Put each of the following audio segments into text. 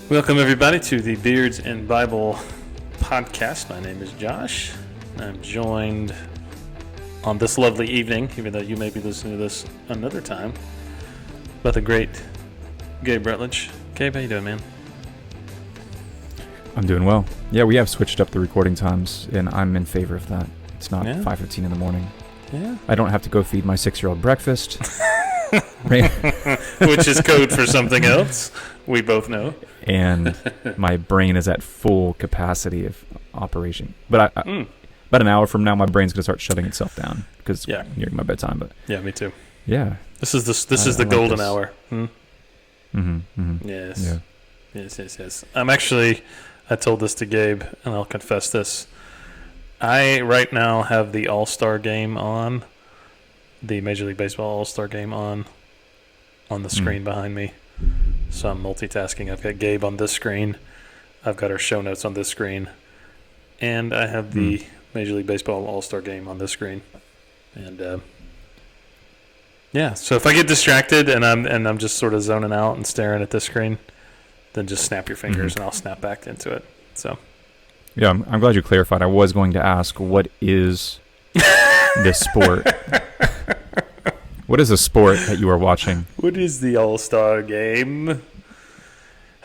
Welcome, everybody, to the Beards and Bible podcast. My name is Josh. I'm joined on this lovely evening, even though you may be listening to this another time, by the great Gabe Rutledge. Gabe, how you doing, man? I'm doing well. Yeah, we have switched up the recording times, and I'm in favor of that. It's not 5:15 in the morning. Yeah. I don't have to go feed my 6-year-old breakfast. Which is code for something else. We both know. And my brain is at full capacity of operation. But about an hour from now, my brain's going to start shutting itself down because it's nearing my bedtime. But yeah, me too. Yeah. This is the golden hour. Yes. Yeah. Yes. I told this to Gabe, and I'll confess this. I right now have the All-Star game on, the Major League Baseball All-Star game on the screen behind me. So I'm multitasking. I've got Gabe on this screen. I've got our show notes on this screen. And I have the Major League Baseball All-Star game on this screen. And so if I get distracted and I'm just sort of zoning out and staring at this screen, then just snap your fingers and I'll snap back into it. So yeah, I'm glad you clarified. I was going to ask, what is this sport? What is a sport that you are watching? What is the All-Star game?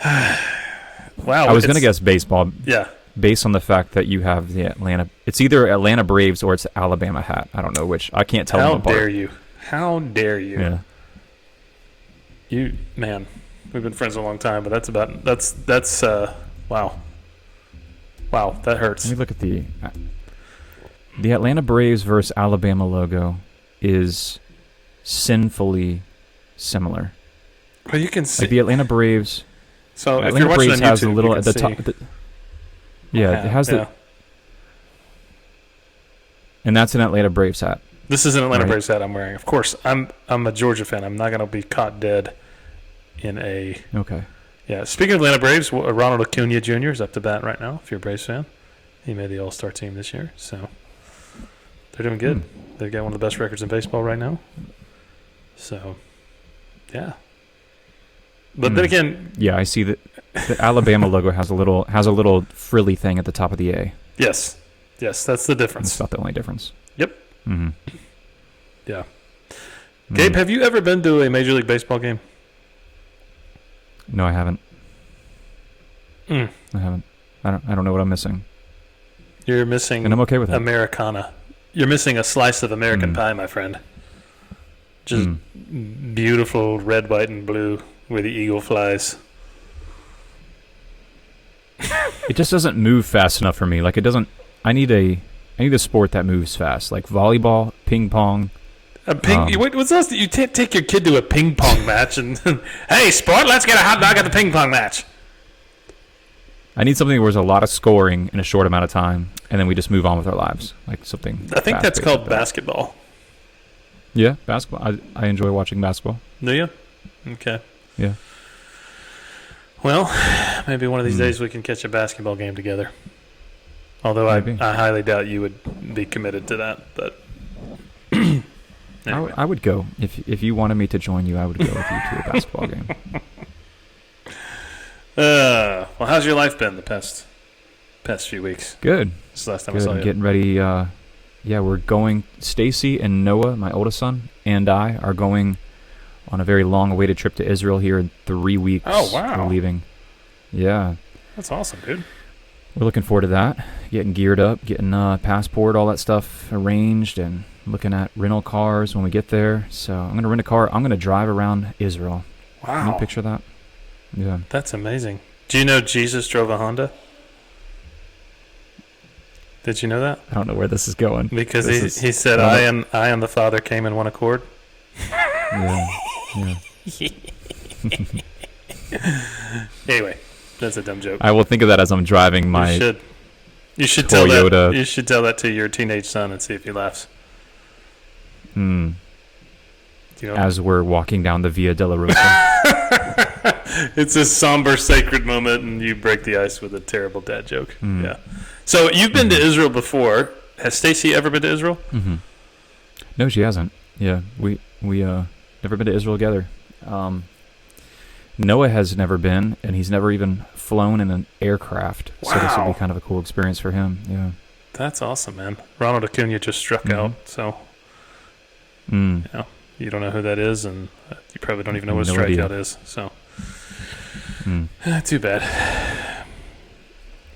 Wow. I was going to guess baseball. Yeah. Based on the fact that you have the Atlanta... It's either Atlanta Braves or it's Alabama hat. I don't know which. I can't tell them apart. How dare you? How dare you? Yeah. You, man, we've been friends a long time, but that's wow. Wow, that hurts. Let me look at the Atlanta Braves versus Alabama logo is sinfully similar. Well, you can see like the Atlanta Braves. So Atlanta if you're watching Braves on YouTube, has a little you at can the top. It has the, and that's an Atlanta Braves hat. This is an Atlanta Braves hat I'm wearing. Of course, I'm a Georgia fan. I'm not going to be caught dead in a. Okay. Yeah. Speaking of Atlanta Braves, Ronald Acuna Jr. is up to bat right now. If you're a Braves fan, he made the All-Star team this year, so they're doing good. They've got one of the best records in baseball right now. So, yeah. But then again, yeah, I see that the Alabama logo has a little frilly thing at the top of the A. Yes, that's the difference. That's not the only difference. Yep. Mm-hmm. Yeah. Gabe, have you ever been to a Major League Baseball game? No, I haven't. I haven't. I don't know what I'm missing. You're missing, and I'm okay with it. Americana. You're missing a slice of American pie, my friend. Just beautiful red, white, and blue where the eagle flies. It just doesn't move fast enough for me. Like, it doesn't. I need a sport that moves fast, like volleyball, ping pong. What's else? You take your kid to a ping pong match and hey, sport, let's get a hot dog at the ping pong match. I need something where there's a lot of scoring in a short amount of time, and then we just move on with our lives, like something. I think that's called basketball. Yeah, basketball. I enjoy watching basketball. Do you? Okay. Yeah. Well, maybe one of these days we can catch a basketball game together. Although I highly doubt you would be committed to that, but anyway. I would go if you wanted me to join you. I would go with you to a basketball game. Well, how's your life been the past few weeks? Good. This is the last time I saw you. Getting ready. We're going. Stacy and Noah, my oldest son, and I are going on a very long-awaited trip to Israel here in 3 weeks. Oh, wow. We're leaving. Yeah. That's awesome, dude. We're looking forward to that. Getting geared up, getting passport, all that stuff arranged, and looking at rental cars when we get there. So I'm going to rent a car. I'm going to drive around Israel. Wow. Can you picture that? Yeah. That's amazing. Do you know Jesus drove a Honda? Did you know that? I don't know where this is going. Because he said, I and the Father came in one accord. Yeah. Anyway, that's a dumb joke. I will think of that as I'm driving my You should Toyota. Tell that. You should tell that to your teenage son and see if he laughs. As we're walking down the Via Dolorosa. It's a somber, sacred moment, and you break the ice with a terrible dad joke. Yeah. So you've been to Israel before. Has Stacy ever been to Israel? No, she hasn't. Yeah, we never been to Israel together. Noah has never been, and he's never even flown in an aircraft. Wow. So this would be kind of a cool experience for him. Yeah. That's awesome, man. Ronald Acuna just struck out, so yeah, you don't know who that is, and you probably don't even know what a strikeout is. So too bad.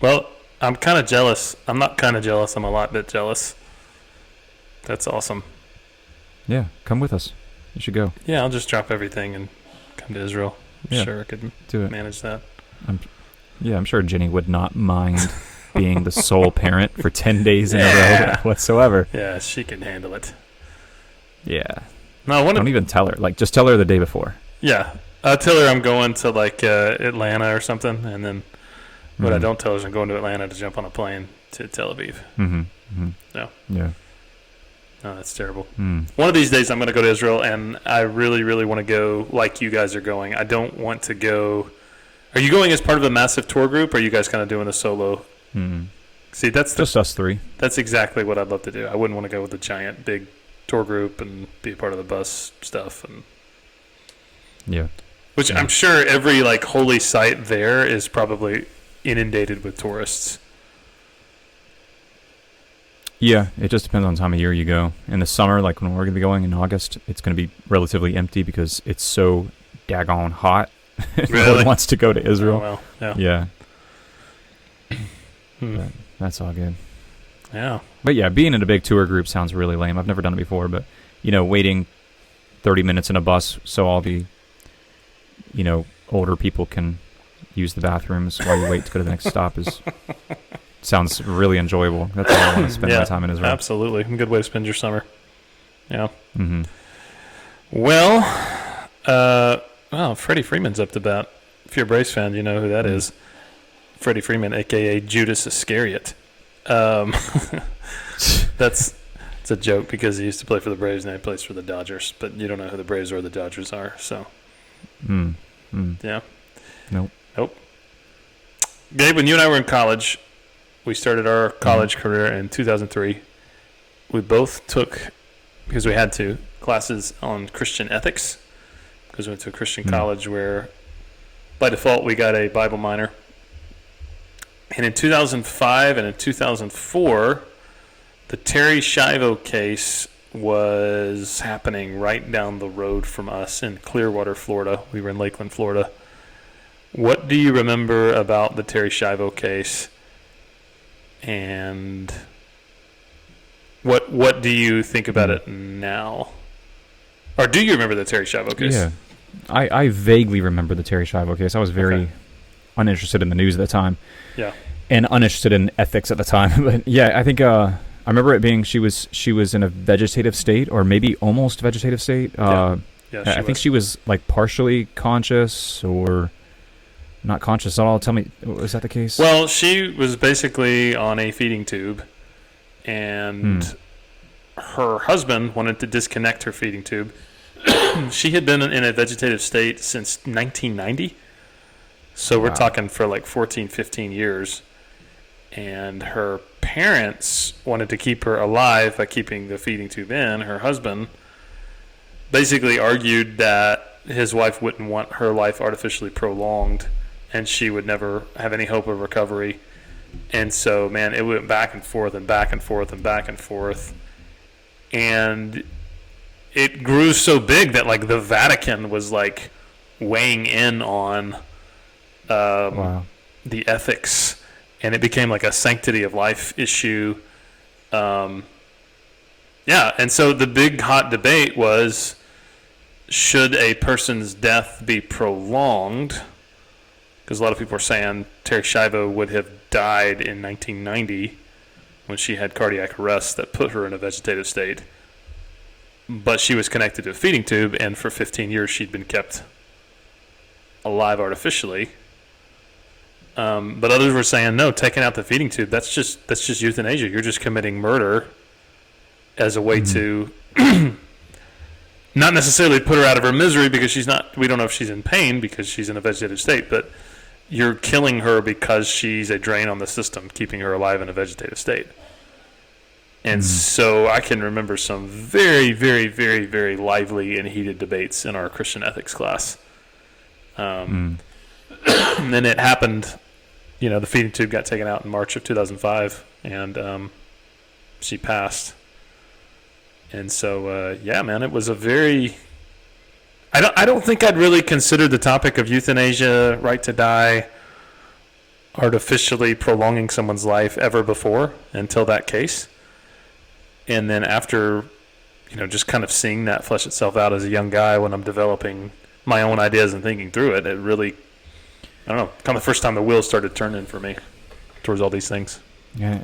Well, I'm kind of jealous. I'm not kind of jealous. I'm a lot bit jealous. That's awesome. Yeah, come with us. You should go. Yeah, I'll just drop everything and come to Israel. I'm sure I could manage that. I'm sure Jenny would not mind being the sole parent for 10 days in a row whatsoever. Yeah, she can handle it. Yeah. No, don't even tell her. Like, just tell her the day before. Yeah. I'll tell her I'm going to, like, Atlanta or something, and then what I don't tell her is I'm going to Atlanta to jump on a plane to Tel Aviv. No. Yeah. No, that's terrible. One of these days I'm going to go to Israel, and I really, really want to go like you guys are going. I don't want to go. Are you going as part of a massive tour group, or are you guys kind of doing a solo? See, that's just us three. That's exactly what I'd love to do. I wouldn't want to go with a giant, big tour group and be a part of the bus stuff. And which I'm sure every, like, holy site there is probably inundated with tourists. Yeah, it just depends on the time of year you go. In the summer, like when we're going to be going in August, it's going to be relatively empty because it's so daggone hot. Really? No one wants to go to Israel. Oh, well, yeah. But that's all good. Yeah. But yeah, being in a big tour group sounds really lame. I've never done it before, but, waiting 30 minutes in a bus so all the, older people can use the bathrooms while you wait to go to the next stop sounds really enjoyable. That's how I want to spend my time in Israel. Absolutely. A good way to spend your summer. Yeah. Well, Freddie Freeman's up to bat. If you're a Braves fan, you know who that is. Freddie Freeman, a.k.a. Judas Iscariot. It's a joke because he used to play for the Braves and now he plays for the Dodgers, but you don't know who the Braves or the Dodgers are, so. Yeah. Nope. Gabe, when you and I were in college, we started our college career in 2003. We both took, because we had to, classes on Christian ethics, because we went to a Christian college where, by default, we got a Bible minor. And in 2005 and in 2004, the Terri Schiavo case was happening right down the road from us in Clearwater, Florida. We were in Lakeland, Florida. What do you remember about the Terri Schiavo case? And what do you think about it now? Or do you remember the Terri Schiavo case? Yeah. I vaguely remember the Terri Schiavo case. I was very uninterested in the news at the time. Yeah. And uninterested in ethics at the time. But yeah, I think I remember it being she was in a vegetative state, or maybe almost vegetative state. I think she was like partially conscious or not conscious at all. Tell me, was that the case? Well, she was basically on a feeding tube, and her husband wanted to disconnect her feeding tube. She had been in a vegetative state since 1990. So we're talking for like 14, 15 years. And her parents wanted to keep her alive by keeping the feeding tube in. Her husband basically argued that his wife wouldn't want her life artificially prolonged and she would never have any hope of recovery. And so, man, it went back and forth and back and forth and back and forth. And it grew so big that, like, the Vatican was, like, weighing in on the ethics, and it became like a sanctity of life issue. And so the big hot debate was, should a person's death be prolonged? Because a lot of people are saying Terri Schiavo would have died in 1990 when she had cardiac arrest that put her in a vegetative state. But she was connected to a feeding tube, and for 15 years she'd been kept alive artificially. But others were saying, no, taking out the feeding tube, that's just euthanasia. You're just committing murder as a way to not necessarily put her out of her misery, because we don't know if she's in pain because she's in a vegetative state, but you're killing her because she's a drain on the system, keeping her alive in a vegetative state. And so I can remember some very, very, very, very lively and heated debates in our Christian ethics class. And then it happened, the feeding tube got taken out in March of 2005, and she passed. And so, man, it was a very... I don't think I'd really considered the topic of euthanasia, right to die, artificially prolonging someone's life ever before until that case. And then after, just kind of seeing that flesh itself out as a young guy when I'm developing my own ideas and thinking through it, it really, I don't know, kind of the first time the wheels started turning for me towards all these things. Yeah,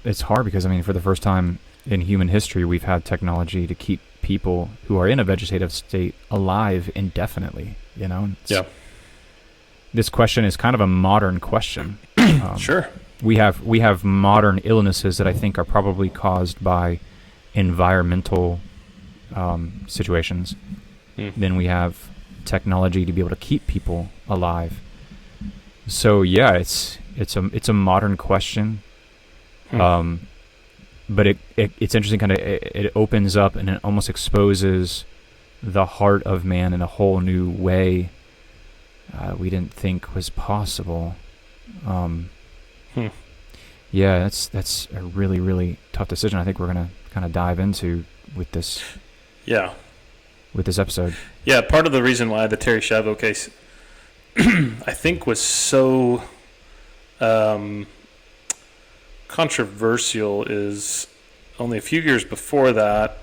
it's hard because, for the first time in human history, we've had technology to keep people who are in a vegetative state alive indefinitely, Yeah. This question is kind of a modern question. Sure. We have modern illnesses that I think are probably caused by environmental situations. Then we have technology to be able to keep people alive. So yeah, it's a modern question. But it's interesting. Kind of it opens up and it almost exposes the heart of man in a whole new way we didn't think was possible. Yeah, that's a really, really tough decision. I think we're gonna kind of dive into with this. Yeah. With this episode. Yeah, part of the reason why the Terri Schiavo case, I think, was so controversial is only a few years before that,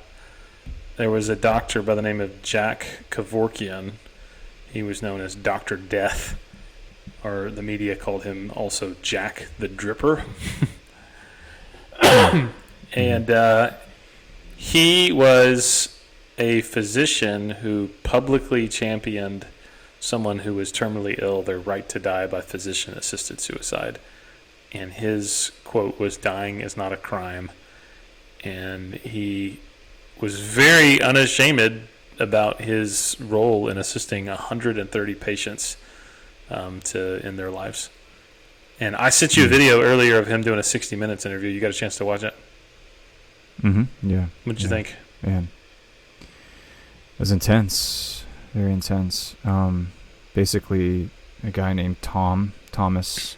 there was a doctor by the name of Jack Kevorkian. He was known as Dr. Death, or the media called him also Jack the Dripper. And he was a physician who publicly championed someone who was terminally ill, their right to die by physician-assisted suicide. And his quote was, "Dying is not a crime." And he was very unashamed about his role in assisting 130 patients to end their lives. And I sent you a video earlier of him doing a 60 Minutes interview. You got a chance to watch it? Yeah. What did you think? Man, it was intense. Very intense. Basically, a guy named Thomas,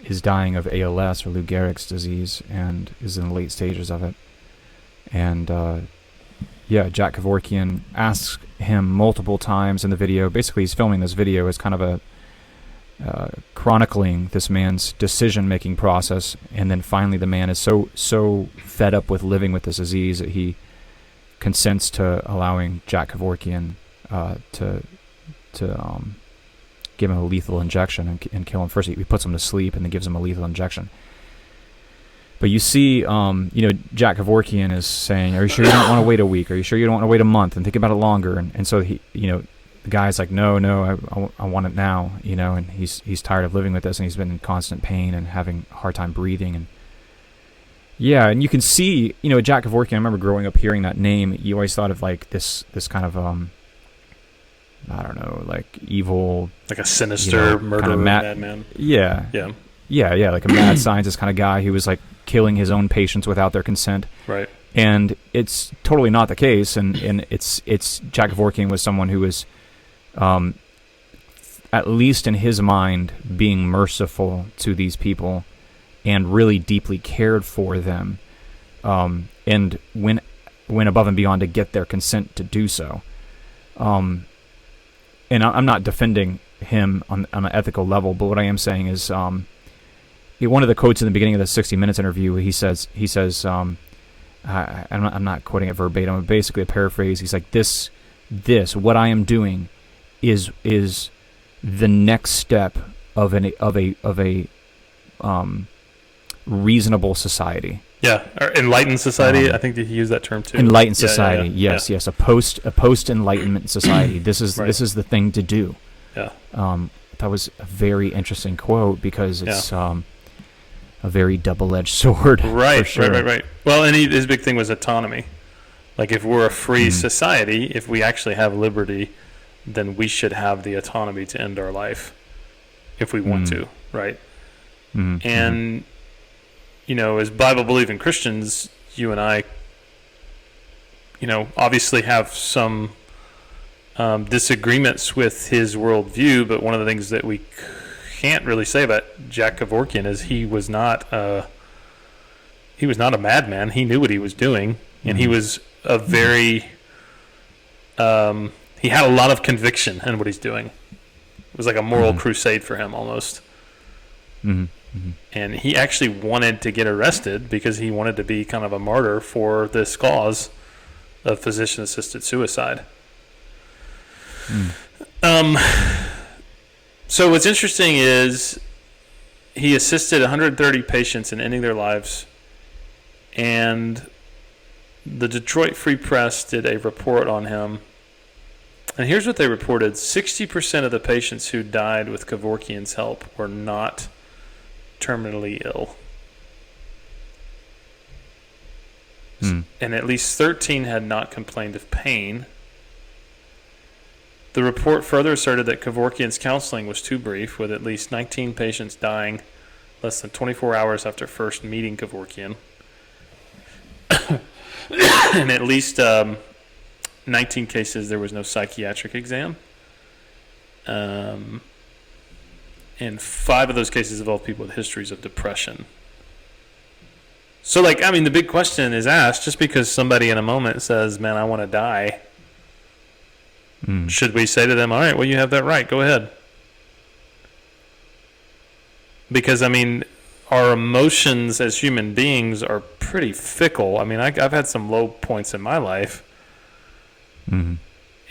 is dying of ALS, or Lou Gehrig's disease, and is in the late stages of it. And Jack Kevorkian asks him multiple times in the video. Basically, he's filming this video as kind of a chronicling this man's decision-making process, and then finally the man is so fed up with living with this disease that he consents to allowing Jack Kevorkian to give him a lethal injection and kill him. First, he puts him to sleep and then gives him a lethal injection. But you see, Jack Kevorkian is saying, "Are you sure you don't want to wait a week? Are you sure you don't want to wait a month and think about it longer?" And so he, the guy's like, "No, I want it now," and he's tired of living with this, and he's been in constant pain and having a hard time breathing. And yeah, and you can see, Jack Kevorkian. I remember growing up hearing that name. You always thought of like this kind of I don't know, like evil, like a sinister murderer, madman. Yeah, like a mad scientist kind of guy who was like killing his own patients without their consent. Right. And it's totally not the case. And it's Jack Kevorkian was someone who was, at least in his mind, being merciful to these people and really deeply cared for them, and went above and beyond to get their consent to do so. And I'm not defending him on an ethical level, but what I am saying is, one of the quotes in the beginning of the 60 Minutes interview, he says, I'm not quoting it verbatim, but basically a paraphrase. He's like, this, what I am doing, is the next step of a reasonable society. Yeah, or enlightened society. I think that he used that term too. Enlightened society. Yes. A post enlightenment society. This is right. This is the thing to do. Yeah. That was a very interesting quote because it's a very double-edged sword. Right. For sure. Right. Well, and his big thing was autonomy. Like, if we're a free society, if we actually have liberty, then we should have the autonomy to end our life if we want to. Right. And as Bible-believing Christians, you and I, obviously have some disagreements with his worldview, but one of the things that we can't really say about Jack Kevorkian is he was not a madman. He knew what he was doing, and he was a very he had a lot of conviction in what he's doing. It was like a moral crusade for him almost. And he actually wanted to get arrested because he wanted to be kind of a martyr for this cause of physician-assisted suicide. So what's interesting is he assisted 130 patients in ending their lives, and the Detroit Free Press did a report on him. And here's what they reported. 60% of the patients who died with Kevorkian's help were not terminally ill. And at least 13 had not complained of pain. The report further asserted that Kevorkian's counseling was too brief, with at least 19 patients dying less than 24 hours after first meeting Kevorkian. In at least 19 cases, there was no psychiatric exam. And 5 of those cases involved people with histories of depression. So, the big question is asked, just because somebody in a moment says, man, I want to die, should we say to them, all right, well, you have that right, go ahead? Because, our emotions as human beings are pretty fickle. I've had some low points in my life.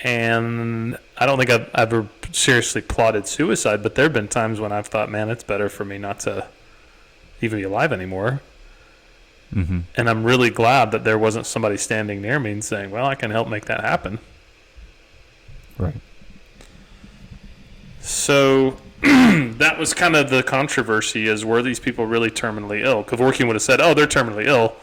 And I don't think I've ever seriously plotted suicide, but there have been times when I've thought, man, it's better for me not to even be alive anymore. And I'm really glad that there wasn't somebody standing near me and saying, well, I can help make that happen. Right. So that was kind of the controversy, is, were these people really terminally ill? Kevorkian would have said, oh, they're terminally ill.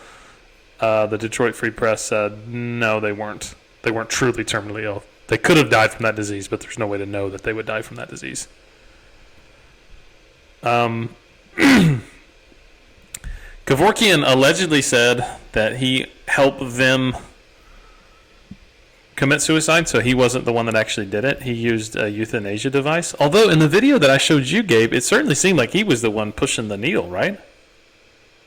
The Detroit Free Press said, no, they weren't. They weren't truly terminally ill. They could have died from that disease, but there's no way to know that they would die from that disease. Kevorkian allegedly said that he helped them commit suicide, so he wasn't the one that actually did it. He used a euthanasia device. Although in the video that I showed you, Gabe, it certainly seemed like he was the one pushing the needle, right?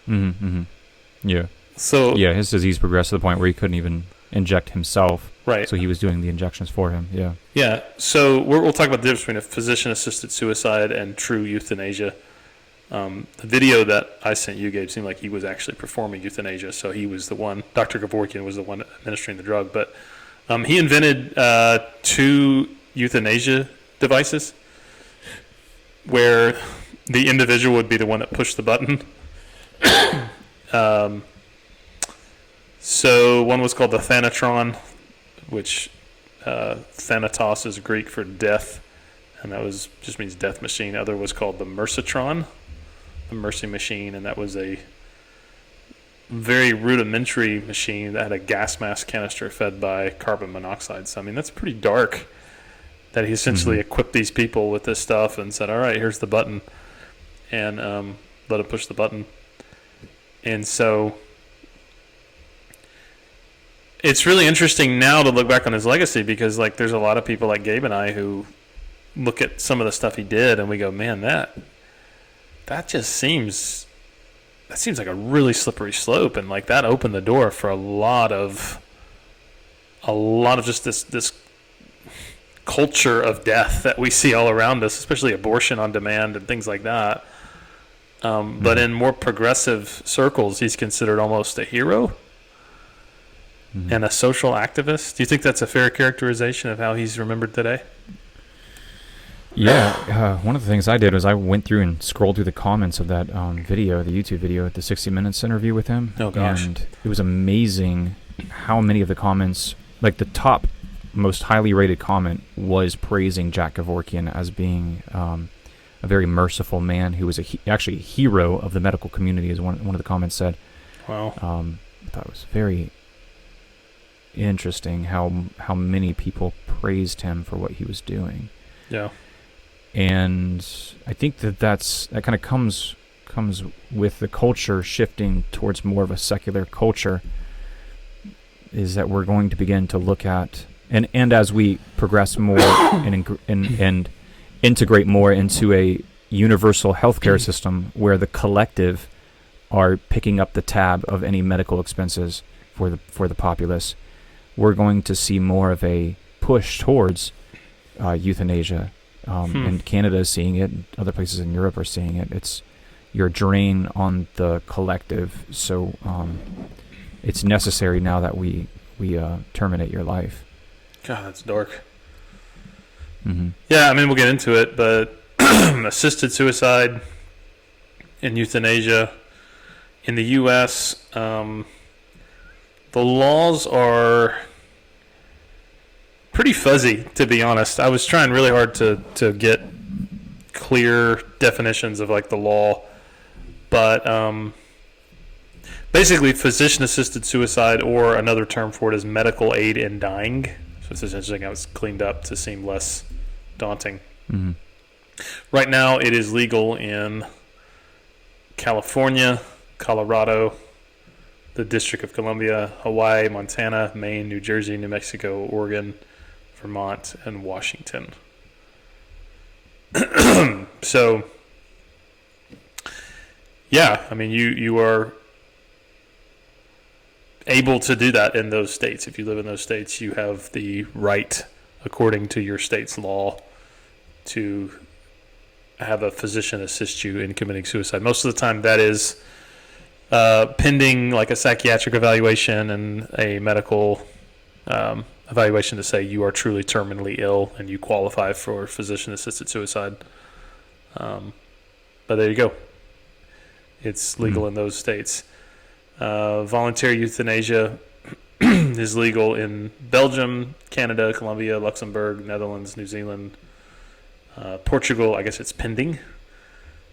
Yeah. So yeah, his disease progressed to the point where he couldn't even inject himself. Right. So he was doing the injections for him. Yeah. Yeah. So we'll talk about the difference between a physician-assisted suicide and true euthanasia. The video that I sent you, Gabe, seemed like he was actually performing euthanasia. So he was the one. Dr. Kevorkian was the one administering the drug, but he invented 2 euthanasia devices where the individual would be the one that pushed the button. So one was called the Thanatron, which Thanatos is Greek for death, and that just means death machine. The other was called the Mercitron, the mercy machine, and that was a very rudimentary machine that had a gas mask canister fed by carbon monoxide. So, that's pretty dark, that he essentially equipped these people with this stuff and said, all right, here's the button, and let him push the button. And so it's really interesting now to look back on his legacy, because there's a lot of people like Gabe and I who look at some of the stuff he did and we go, man, that just seems like a really slippery slope, and that opened the door for a lot of just this culture of death that we see all around us, especially abortion on demand and things like that. But in more progressive circles, he's considered almost a hero and a social activist. Do you think that's a fair characterization of how he's remembered today? Yeah. One of the things I did was I went through and scrolled through the comments of that video, the YouTube video, at the 60 Minutes interview with him. Oh, gosh. And it was amazing how many of the comments, the top most highly rated comment was praising Jack Kevorkian as being a very merciful man who was actually a hero of the medical community, as one of the comments said. Wow. I thought it was very interesting how many people praised him for what he was doing. Yeah. And I think that kind of comes with the culture shifting towards more of a secular culture, is that we're going to begin to look at And as we progress more and integrate more into a universal healthcare system where the collective are picking up the tab of any medical expenses for the populace, we're going to see more of a push towards euthanasia. And Canada is seeing it. Other places in Europe are seeing it. It's your drain on the collective. So it's necessary now that we terminate your life. God, that's dark. Mm-hmm. Yeah, I mean, we'll get into it, but assisted suicide and euthanasia in the U.S., the laws are pretty fuzzy, to be honest. I was trying really hard to get clear definitions of like the law, but basically physician-assisted suicide, or another term for it is medical aid in dying. So it's interesting how it's cleaned up to seem less daunting. Mm-hmm. Right now, it is legal in California, Colorado, the District of Columbia, Hawaii, Montana, Maine, New Jersey, New Mexico, Oregon, Vermont, and Washington. So, yeah, I mean, you are able to do that in those states. If you live in those states, you have the right, according to your state's law, to have a physician assist you in committing suicide. Most of the time that is pending like a psychiatric evaluation and a medical evaluation to say you are truly terminally ill and you qualify for physician-assisted suicide. But there you go. It's legal in those states. Voluntary euthanasia is legal in Belgium, Canada, Colombia, Luxembourg, Netherlands, New Zealand, Portugal. I guess it's pending.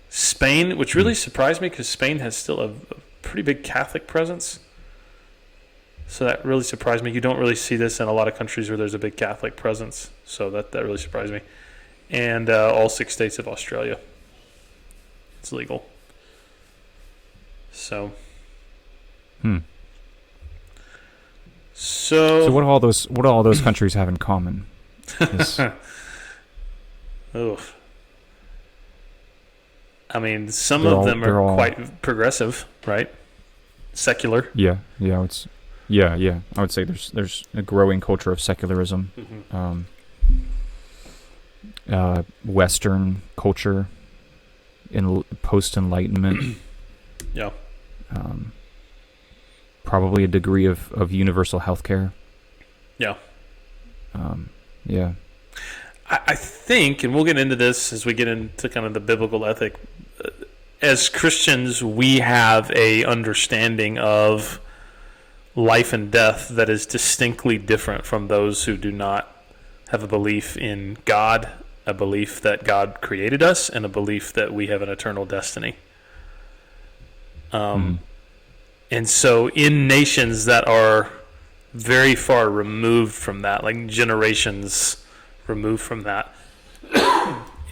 Spain, which really surprised me because Spain has still a pretty big Catholic presence. So that really surprised me. You don't really see this in a lot of countries where there's a big Catholic presence. So that really surprised me. And all 6 states of Australia, it's legal. So. So what do all those countries have in common? Oof. I mean, some of them are quite progressive, right? Secular. Yeah. I would say there's a growing culture of secularism. Mm-hmm. Western culture in post-Enlightenment. Yeah. Probably a degree of universal healthcare. Yeah. Yeah. I think, and we'll get into this as we get into kind of the biblical ethic, as Christians, we have a understanding of life and death that is distinctly different from those who do not have a belief in God, a belief that God created us, and a belief that we have an eternal destiny. And so in nations that are very far removed from that, like generations removed from that,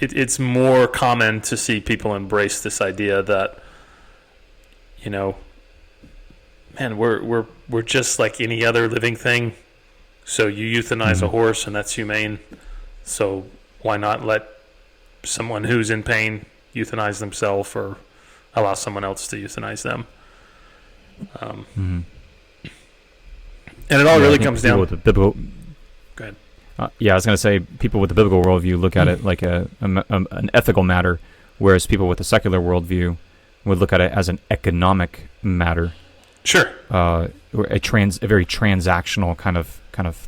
it's more common to see people embrace this idea that, you know, man, we're just like any other living thing. So you euthanize a horse, and that's humane. So why not let someone who's in pain euthanize themselves, or allow someone else to euthanize them? And it all really comes down with the biblical. Go ahead. I was going to say people with the biblical worldview look at it like an ethical matter, whereas people with the secular worldview would look at it as an economic matter. Sure. A very transactional kind of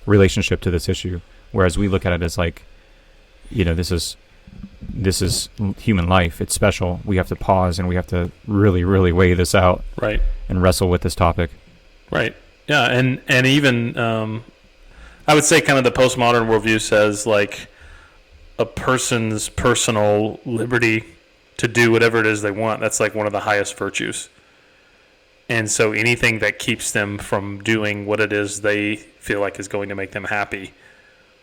relationship to this issue, whereas we look at it as like, you know, this is human life. It's special. We have to pause and we have to really, really weigh this out. Right. And wrestle with this topic. Right. Yeah. And even, I would say kind of the postmodern worldview says like a person's personal liberty to do whatever it is they want. That's like one of the highest virtues. And so anything that keeps them from doing what it is they feel like is going to make them happy,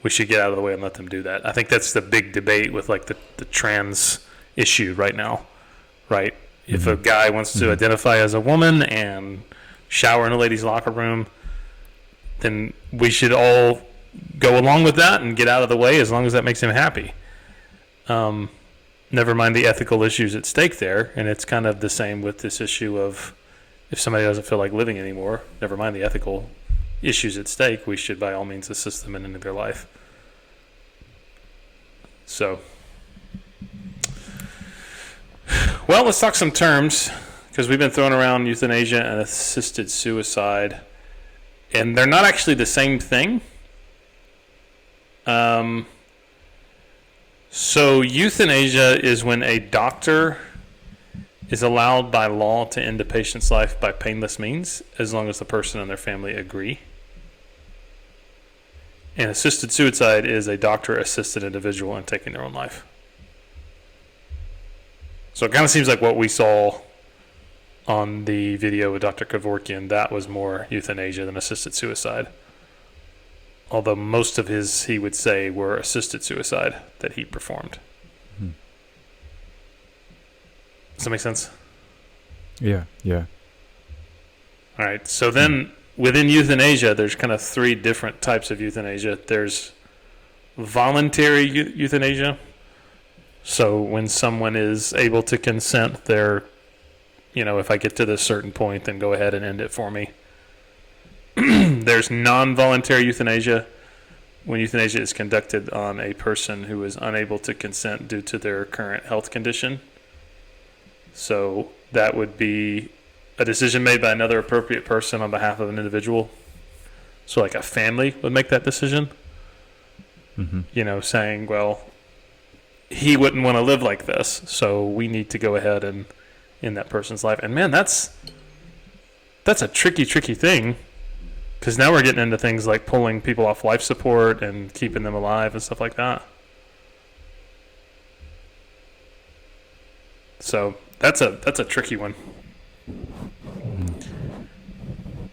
we should get out of the way and let them do that. I think that's the big debate with like the trans issue right now, right? Mm-hmm. If a guy wants to identify as a woman and shower in a ladies' locker room, then we should all go along with that and get out of the way as long as that makes him happy. Never mind the ethical issues at stake there. And it's kind of the same with this issue of if somebody doesn't feel like living anymore, never mind the ethical issues at stake, we should by all means assist them in ending their life. So, well, let's talk some terms, because we've been throwing around euthanasia and assisted suicide, and they're not actually the same thing. So euthanasia is when a doctor is allowed by law to end a patient's life by painless means, as long as the person and their family agree. And assisted suicide is a doctor-assisted individual in taking their own life. So it kind of seems like what we saw on the video with Dr. Kevorkian, that was more euthanasia than assisted suicide. Although most of his, he would say, were assisted suicide that he performed. Mm-hmm. Does that make sense? Yeah. All right. So then within euthanasia, there's kind of three different types of euthanasia. There's voluntary euthanasia. So when someone is able to consent, they're, if I get to this certain point, then go ahead and end it for me. There's non-voluntary euthanasia, when euthanasia is conducted on a person who is unable to consent due to their current health condition. So that would be a decision made by another appropriate person on behalf of an individual. So like a family would make that decision. Mm-hmm. Saying, well, he wouldn't want to live like this, so we need to go ahead and end that person's life. And man, that's a tricky thing. Because now we're getting into things like pulling people off life support and keeping them alive and stuff like that. So that's a tricky one.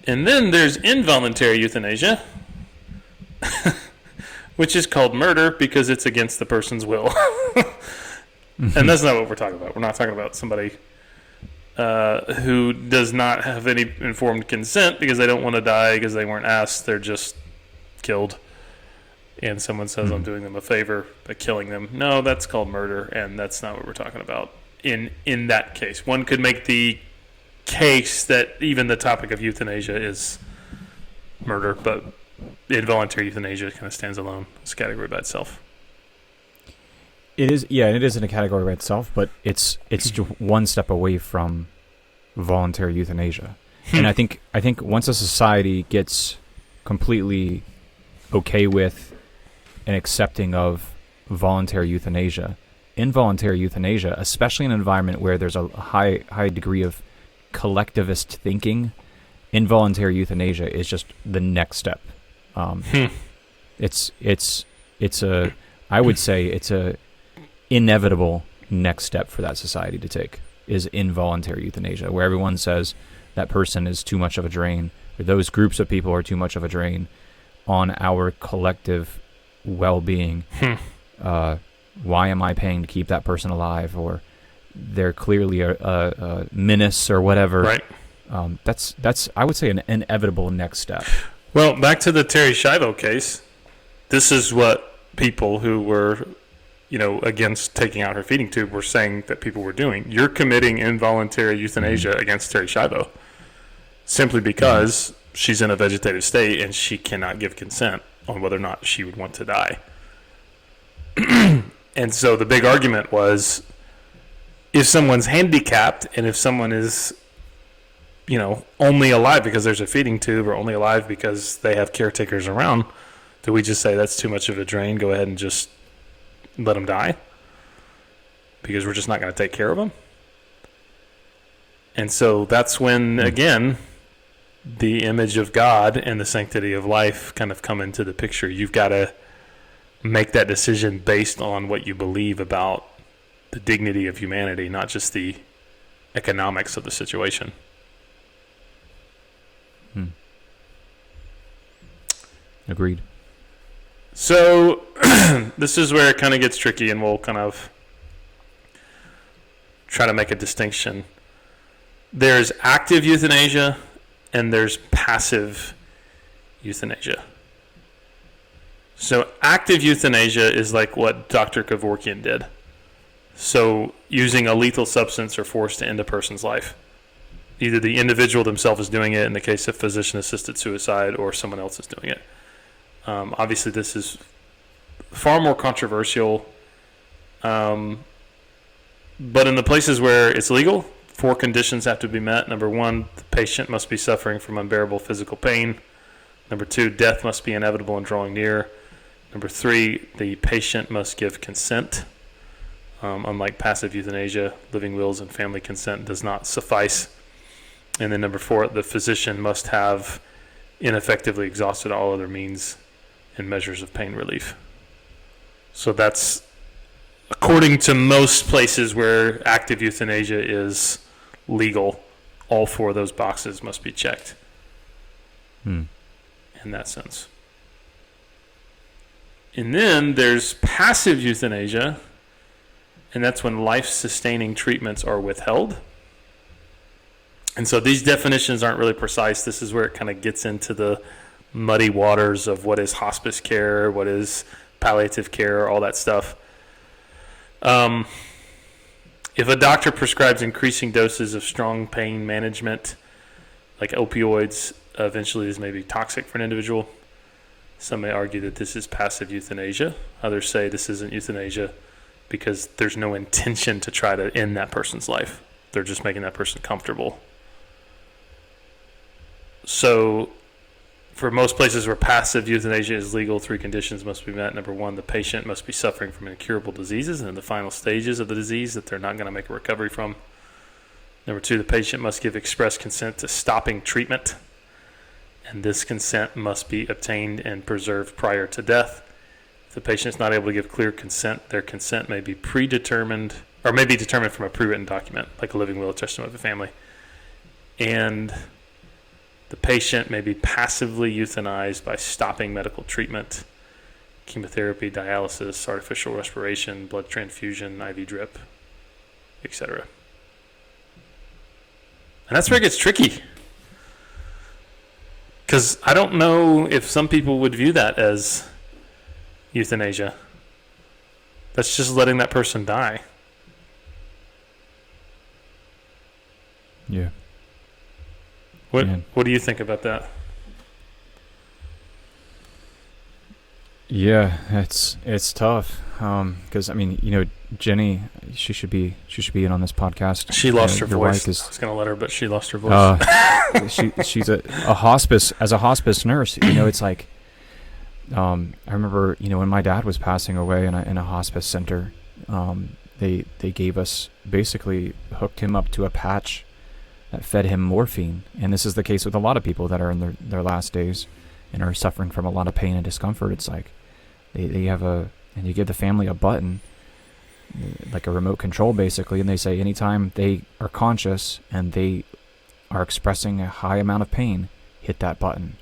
And then there's involuntary euthanasia, which is called murder because it's against the person's will. And that's not what we're talking about. We're not talking about somebody who does not have any informed consent because they don't want to die because they weren't asked. They're just killed. And someone says, I'm doing them a favor by killing them. No, that's called murder, and that's not what we're talking about in that case. One could make the case that even the topic of euthanasia is murder, but involuntary euthanasia kind of stands alone. It's a category by itself. It is, and it is in a category by itself, but it's one step away from voluntary euthanasia. And I think once a society gets completely okay with and accepting of voluntary euthanasia, involuntary euthanasia, especially in an environment where there's a high degree of collectivist thinking, involuntary euthanasia is just the next step. It's a, I would say it's a inevitable next step for that society to take, is involuntary euthanasia, where everyone says that person is too much of a drain, or those groups of people are too much of a drain on our collective well-being. Why am I paying to keep that person alive? Or they're clearly a menace or whatever. Right. That's I would say an inevitable next step. Well, back to the Terri Schiavo case. This is what people who were against taking out her feeding tube were saying that people were doing. You're committing involuntary euthanasia against Terri Schiavo simply because she's in a vegetative state and she cannot give consent on whether or not she would want to die. And so the big argument was, if someone's handicapped and if someone is, only alive because there's a feeding tube or only alive because they have caretakers around, do we just say that's too much of a drain? Go ahead and just let them die because we're just not going to take care of them. And so that's when, again, the image of God and the sanctity of life kind of come into the picture. You've got to make that decision based on what you believe about the dignity of humanity, not just the economics of the situation. Agreed. So this is where it kind of gets tricky, and we'll kind of try to make a distinction. There's active euthanasia and there's passive euthanasia. So active euthanasia is like what Dr. Kevorkian did. So using a lethal substance or force to end a person's life. Either the individual themselves is doing it in the case of physician-assisted suicide, or someone else is doing it. Obviously, this is far more controversial. But in the places where it's legal, 4 conditions have to be met. Number 1, the patient must be suffering from unbearable physical pain. Number 2, death must be inevitable and drawing near. Number 3, the patient must give consent. Unlike passive euthanasia, living wills and family consent does not suffice. And then number 4, the physician must have ineffectively exhausted all other means and measures of pain relief. So that's, according to most places where active euthanasia is legal, all 4 of those boxes must be checked. In that sense. And then there's passive euthanasia, and that's when life-sustaining treatments are withheld. And so these definitions aren't really precise. This is where it kind of gets into the muddy waters of what is hospice care, what is palliative care, all that stuff. If a doctor prescribes increasing doses of strong pain management, like opioids, eventually this may be toxic for an individual. Some may argue that this is passive euthanasia. Others say this isn't euthanasia because there's no intention to try to end that person's life. They're just making that person comfortable. So for most places where passive euthanasia is legal, 3 conditions must be met. Number 1, the patient must be suffering from incurable diseases and in the final stages of the disease that they're not going to make a recovery from. Number 2, the patient must give express consent to stopping treatment, and this consent must be obtained and preserved prior to death. If the patient is not able to give clear consent, their consent may be predetermined or may be determined from a pre-written document, like a living will or testament of the family. And the patient may be passively euthanized by stopping medical treatment, chemotherapy, dialysis, artificial respiration, blood transfusion, IV drip, etc. And that's where it gets tricky. Because I don't know if some people would view that as euthanasia. That's just letting that person die. Yeah. What do you think about that? Yeah, it's tough. Because I mean, Jenny, she should be in on this podcast. She lost her voice. I was gonna let her, but she lost her voice. She's a hospice nurse. It's like, I remember, when my dad was passing away in a hospice center, they gave us, basically hooked him up to a patch that fed him morphine. And this is the case with a lot of people that are in their last days and are suffering from a lot of pain and discomfort. It's like they have and you give the family a button, like a remote control basically, and they say anytime they are conscious and they are expressing a high amount of pain, hit that button.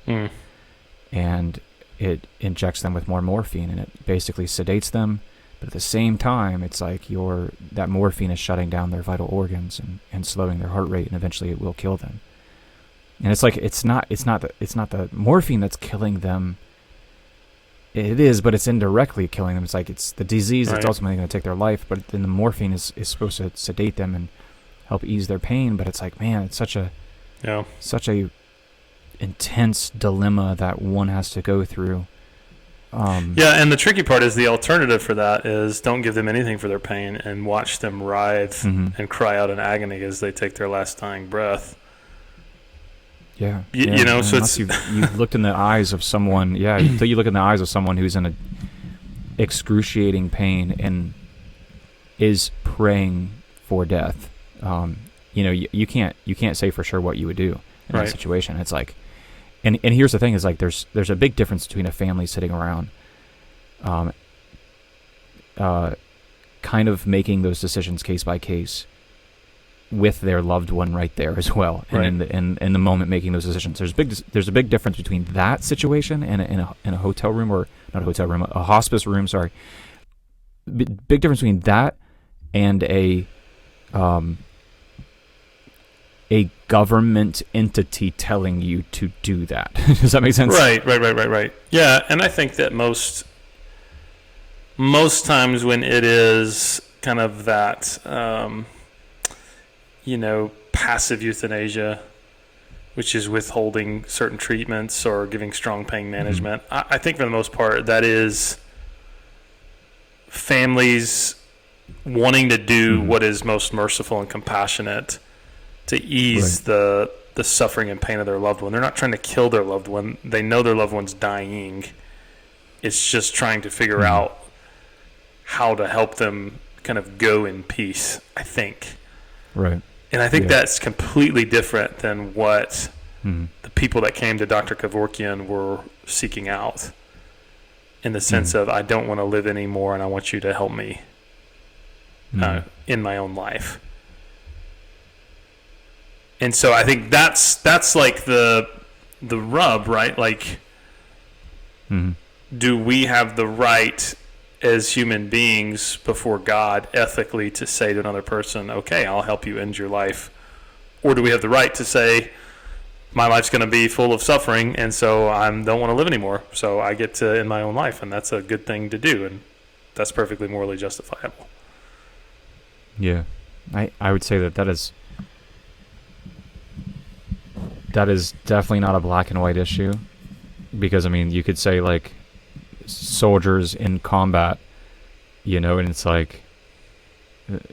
And it injects them with more morphine, and it basically sedates them. But at the same time, it's like that morphine is shutting down their vital organs and slowing their heart rate, and eventually it will kill them. And it's like it's not the morphine that's killing them. It is, but it's indirectly killing them. It's like it's the disease that's ultimately going to take their life, but then the morphine is supposed to sedate them and help ease their pain. But it's like, man, it's such a intense dilemma that one has to go through. And the tricky part is the alternative for that is don't give them anything for their pain and watch them writhe and cry out in agony as they take their last dying breath. Yeah. So it's you've looked in the eyes of someone. Yeah, until you look in the eyes of someone who's in a excruciating pain and is praying for death. You can't say for sure what you would do in that situation. It's like. And here's the thing is like there's a big difference between a family sitting around kind of making those decisions case by case with their loved one right there as well, and in the moment making those decisions. There's a big difference between that situation and in a hotel room, or not a hotel room, a hospice room, sorry. Big difference between that and a government entity telling you to do that. Does that make sense? Right. Yeah, and I think that most times when it is kind of that, passive euthanasia, which is withholding certain treatments or giving strong pain management, I think for the most part that is families wanting to do what is most merciful and compassionate to ease the suffering and pain of their loved one. They're not trying to kill their loved one. They know their loved one's dying. It's just trying to figure out how to help them kind of go in peace, I think. Right. And I think that's completely different than what the people that came to Dr. Kevorkian were seeking out, in the sense of, I don't want to live anymore and I want you to help me in my own life. And so I think that's like the rub, right? Like, do we have the right as human beings before God ethically to say to another person, okay, I'll help you end your life? Or do we have the right to say, my life's going to be full of suffering, and so I don't want to live anymore, so I get to end my own life, and that's a good thing to do, and that's perfectly morally justifiable. Yeah. I would say that is definitely not a black and white issue, because, I mean, you could say, like, soldiers in combat, and it's like,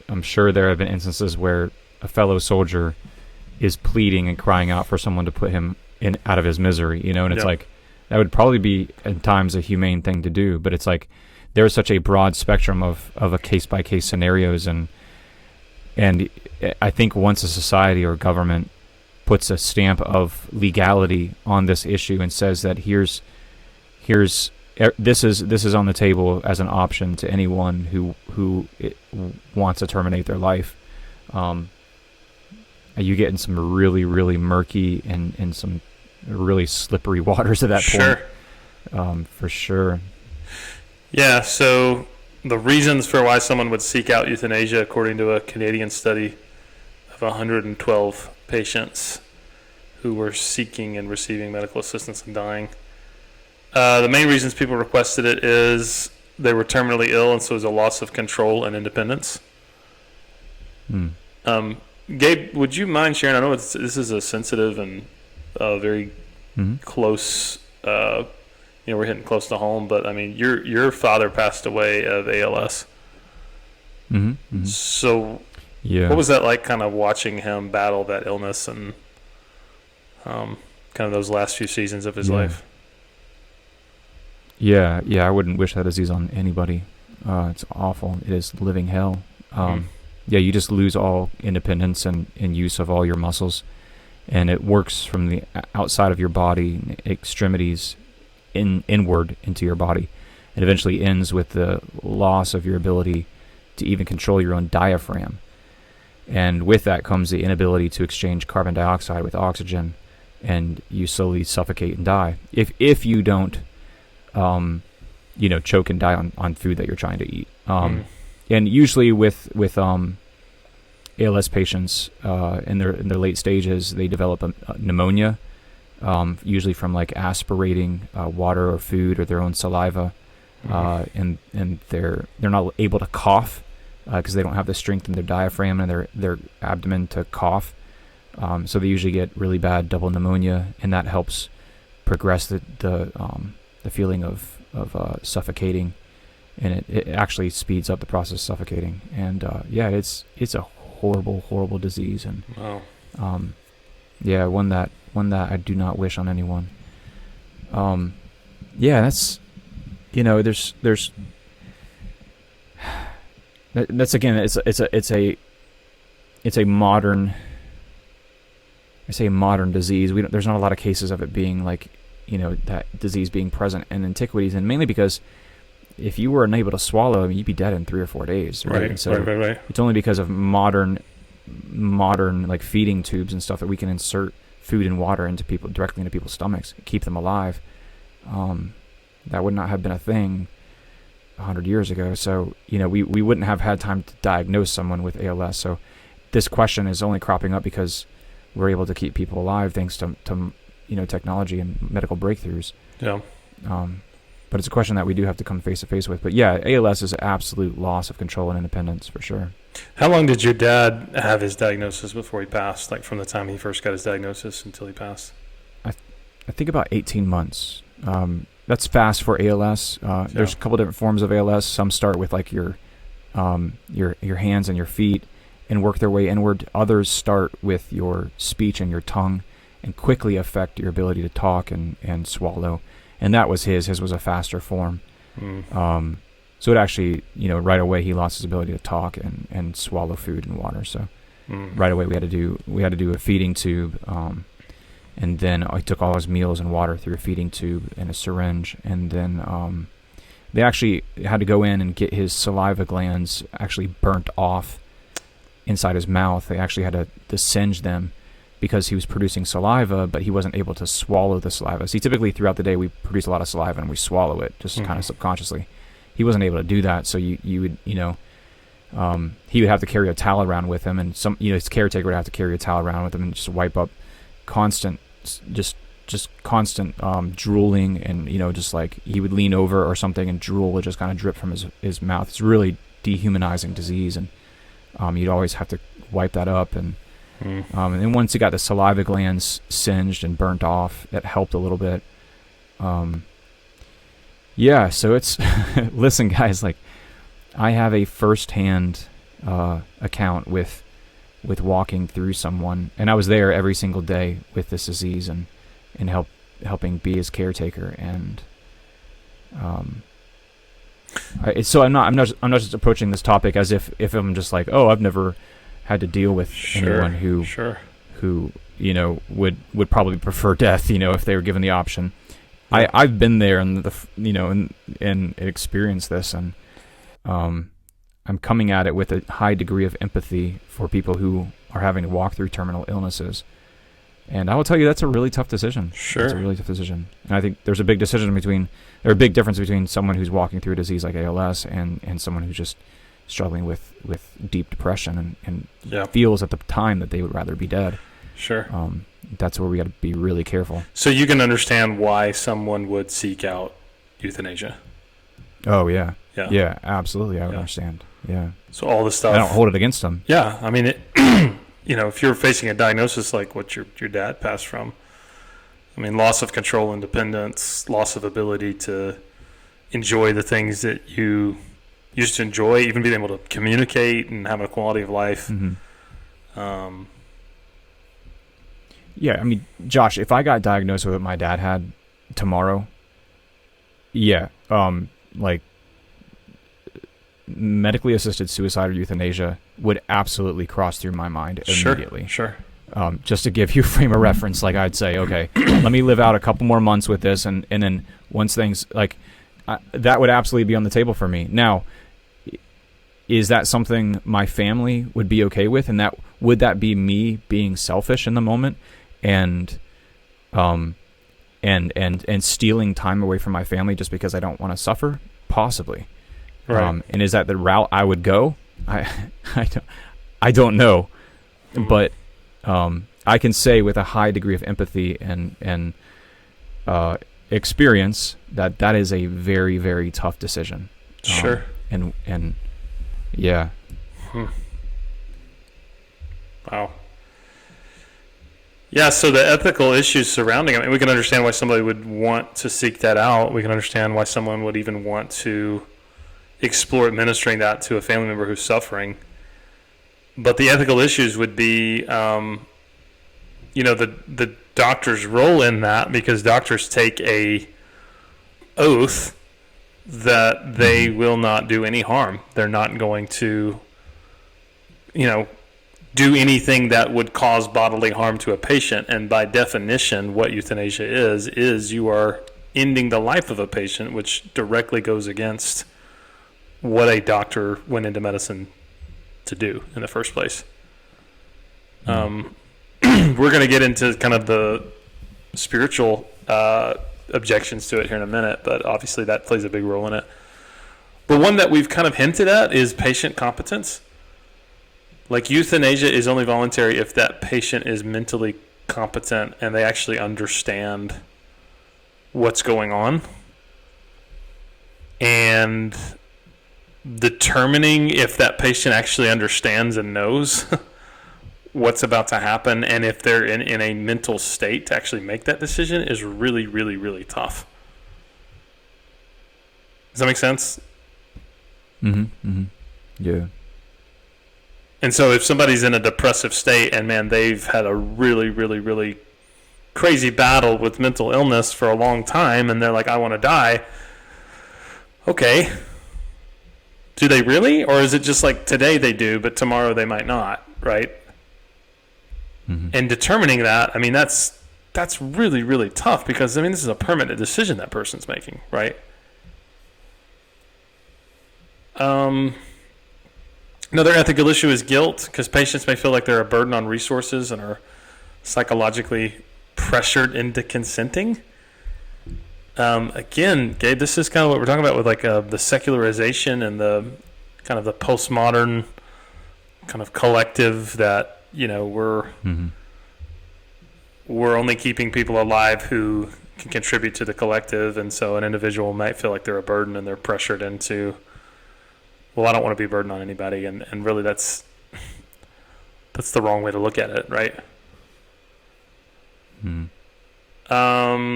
I'm sure there have been instances where a fellow soldier is pleading and crying out for someone to put him out of his misery, and it's like, that would probably be at times a humane thing to do, but it's like, there's such a broad spectrum of a case-by-case scenarios, and I think once a society or government puts a stamp of legality on this issue and says that here's this is on the table as an option to anyone who wants to terminate their life, you get in some really, really murky and some really slippery waters at that point. For sure. Yeah, so the reasons for why someone would seek out euthanasia, according to a Canadian study of 112 patients who were seeking and receiving medical assistance and dying. The main reasons people requested it is they were terminally ill, and so it was a loss of control and independence. Gabe, would you mind sharing? I know this is a sensitive and very close. We're hitting close to home, but I mean, your father passed away of ALS. So, what was that like? Kind of watching him battle that illness and kind of those last few seasons of his life. Yeah, I wouldn't wish that disease on anybody. It's awful. It is living hell. Yeah, you just lose all independence and use of all your muscles, and it works from the outside of your body, extremities, inward into your body. It eventually ends with the loss of your ability to even control your own diaphragm, and with that comes the inability to exchange carbon dioxide with oxygen, and you slowly suffocate and die if you don't choke and die on food that you're trying to eat. And usually with ALS patients in their late stages, they develop a pneumonia, usually from like aspirating water or food or their own saliva, and they're not able to cough because they don't have the strength in their diaphragm and their abdomen to cough. So they usually get really bad double pneumonia, and that helps progress the feeling of suffocating, and it actually speeds up the process of suffocating. And it's a horrible disease, and one that I do not wish on anyone. That's that's again, it's a modern. I say modern disease. There's not a lot of cases of it being like, that disease being present in antiquities, and mainly because if you were unable to swallow, I mean, you'd be dead in 3 or 4 days, right? Right. It's only because of modern like feeding tubes and stuff that we can insert food and water directly into people's stomachs, keep them alive. That would not have been a thing 100 years ago. So, we wouldn't have had time to diagnose someone with ALS. So this question is only cropping up because we're able to keep people alive thanks to technology and medical breakthroughs. Yeah. But it's a question that we do have to come face to face with. But yeah, ALS is absolute loss of control and independence for sure. How long did your dad have his diagnosis before he passed? Like from the time he first got his diagnosis until he passed? I think about 18 months. That's fast for ALS. There's a couple different forms of ALS. Some start with like your hands and your feet and work their way inward. Others start with your speech and your tongue and quickly affect your ability to talk and swallow. And that was his. His was a faster form. So it actually, right away he lost his ability to talk and swallow food and water. So right away we had to do a feeding tube. And then I took all his meals and water through a feeding tube and a syringe. And then they actually had to go in and get his saliva glands actually burnt off inside his mouth. They actually had to singe them because he was producing saliva, but he wasn't able to swallow the saliva. See, typically throughout the day we produce a lot of saliva and we swallow it just kind of subconsciously. He wasn't able to do that, so you would, he would have to carry a towel around with him, and his caretaker would have to carry a towel around with him and just wipe up constant drooling, and just like he would lean over or something and drool would just kind of drip from his mouth. It's a really dehumanizing disease, and you'd always have to wipe that up, and then once he got the saliva glands singed and burnt off, it helped a little bit. Yeah, so it's listen guys, like I have a first-hand account with walking through someone, and I was there every single day with this disease and helping be his caretaker, and so I'm not just approaching this topic as if I'm just like, oh, I've never had to deal with anyone who would probably prefer death, if they were given the option. Yeah. I've been there and and experienced this, and I'm coming at it with a high degree of empathy for people who are having to walk through terminal illnesses. And I will tell you, that's a really tough decision. Sure. It's a really tough decision. And I think there's a big difference between someone who's walking through a disease like ALS and someone who's just struggling with deep depression and feels at the time that they would rather be dead. Sure. That's where we got to be really careful. So you can understand why someone would seek out euthanasia. Oh, yeah. Yeah. Yeah, absolutely. I would understand. Yeah. So all this stuff. I don't hold it against them. Yeah. I mean, if you're facing a diagnosis like what your dad passed from, I mean, loss of control, independence, loss of ability to enjoy the things that you used to enjoy, even being able to communicate and have a quality of life. Mm-hmm. Yeah, I mean, Josh, if I got diagnosed with what my dad had tomorrow, like medically assisted suicide or euthanasia would absolutely cross through my mind immediately. Sure. Just to give you a frame of reference, like I'd say, okay, let me live out a couple more months with this, and then once things like that would absolutely be on the table for me. Now, is that something my family would be okay with, and would that be me being selfish in the moment and stealing time away from my family just because I don't want to suffer? Possibly. Right. And is that the route I would go? I don't know, but I can say with a high degree of empathy and experience that is a very, very tough decision. Sure. And yeah. Wow. Yeah, so the ethical issues surrounding it, I mean, we can understand why somebody would want to seek that out. We can understand why someone would even want to explore administering that to a family member who's suffering. But the ethical issues would be, the doctor's role in that, because doctors take a oath that they will not do any harm. They're not going to, do anything that would cause bodily harm to a patient. And by definition, what euthanasia is you are ending the life of a patient, which directly goes against what a doctor went into medicine to do in the first place. We're going to get into kind of the spiritual objections to it here in a minute, but obviously that plays a big role in it. But one that we've kind of hinted at is patient competence. Like, euthanasia is only voluntary if that patient is mentally competent and they actually understand what's going on. And determining if that patient actually understands and knows what's about to happen, and if they're in a mental state to actually make that decision, is really, really, really tough. Does that make sense? Yeah. And so if somebody's in a depressive state and, man, they've had a really, really, really crazy battle with mental illness for a long time, and they're like, I want to die. Okay. Do they really? Or is it just like today they do, but tomorrow they might not, right? And determining that, I mean, that's really, really tough, because, I mean, this is a permanent decision that person's making, right? Another ethical issue is guilt, because patients may feel like they're a burden on resources and are psychologically pressured into consenting. Again, Gabe, this is kind of what we're talking about with, like, the secularization and the kind of the postmodern kind of collective that, you know, we're only keeping people alive who can contribute to the collective, and so an individual might feel like they're a burden and they're pressured into, well, I don't want to be a burden on anybody, and really that's the wrong way to look at it, right?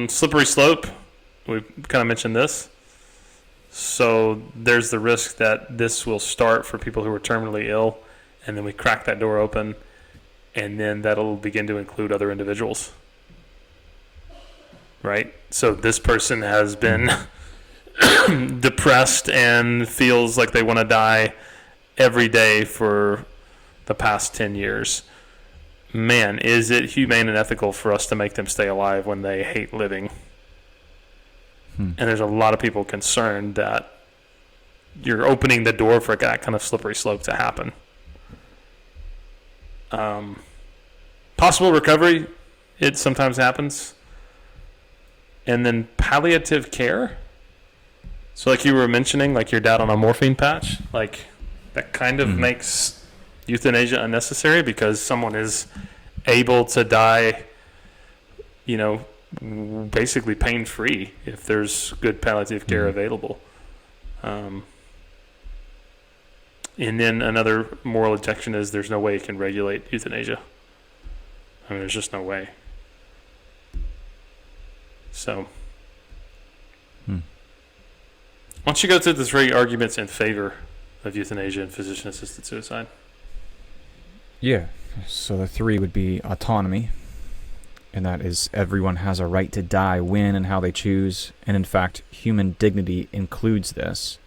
Slippery slope. We kind of mentioned this. So there's the risk that this will start for people who are terminally ill, and then we crack that door open, and then that'll begin to include other individuals, right? So this person has been depressed and feels like they want to die every day for the past 10 years. Man, is it humane and ethical for us to make them stay alive when they hate living? And there's a lot of people concerned that you're opening the door for that kind of slippery slope to happen. Possible recovery, it sometimes happens. And then palliative care. So like you were mentioning, like your dad on a morphine patch, like that kind of makes euthanasia unnecessary, because someone is able to die, you know, basically pain-free if there's good palliative care available. And then another moral objection is there's no way you can regulate euthanasia. I mean, there's just no way. So, why don't you go through the three arguments in favor of euthanasia and physician-assisted suicide? Yeah. So the three would be autonomy, and that is everyone has a right to die when and how they choose, and in fact, human dignity includes this.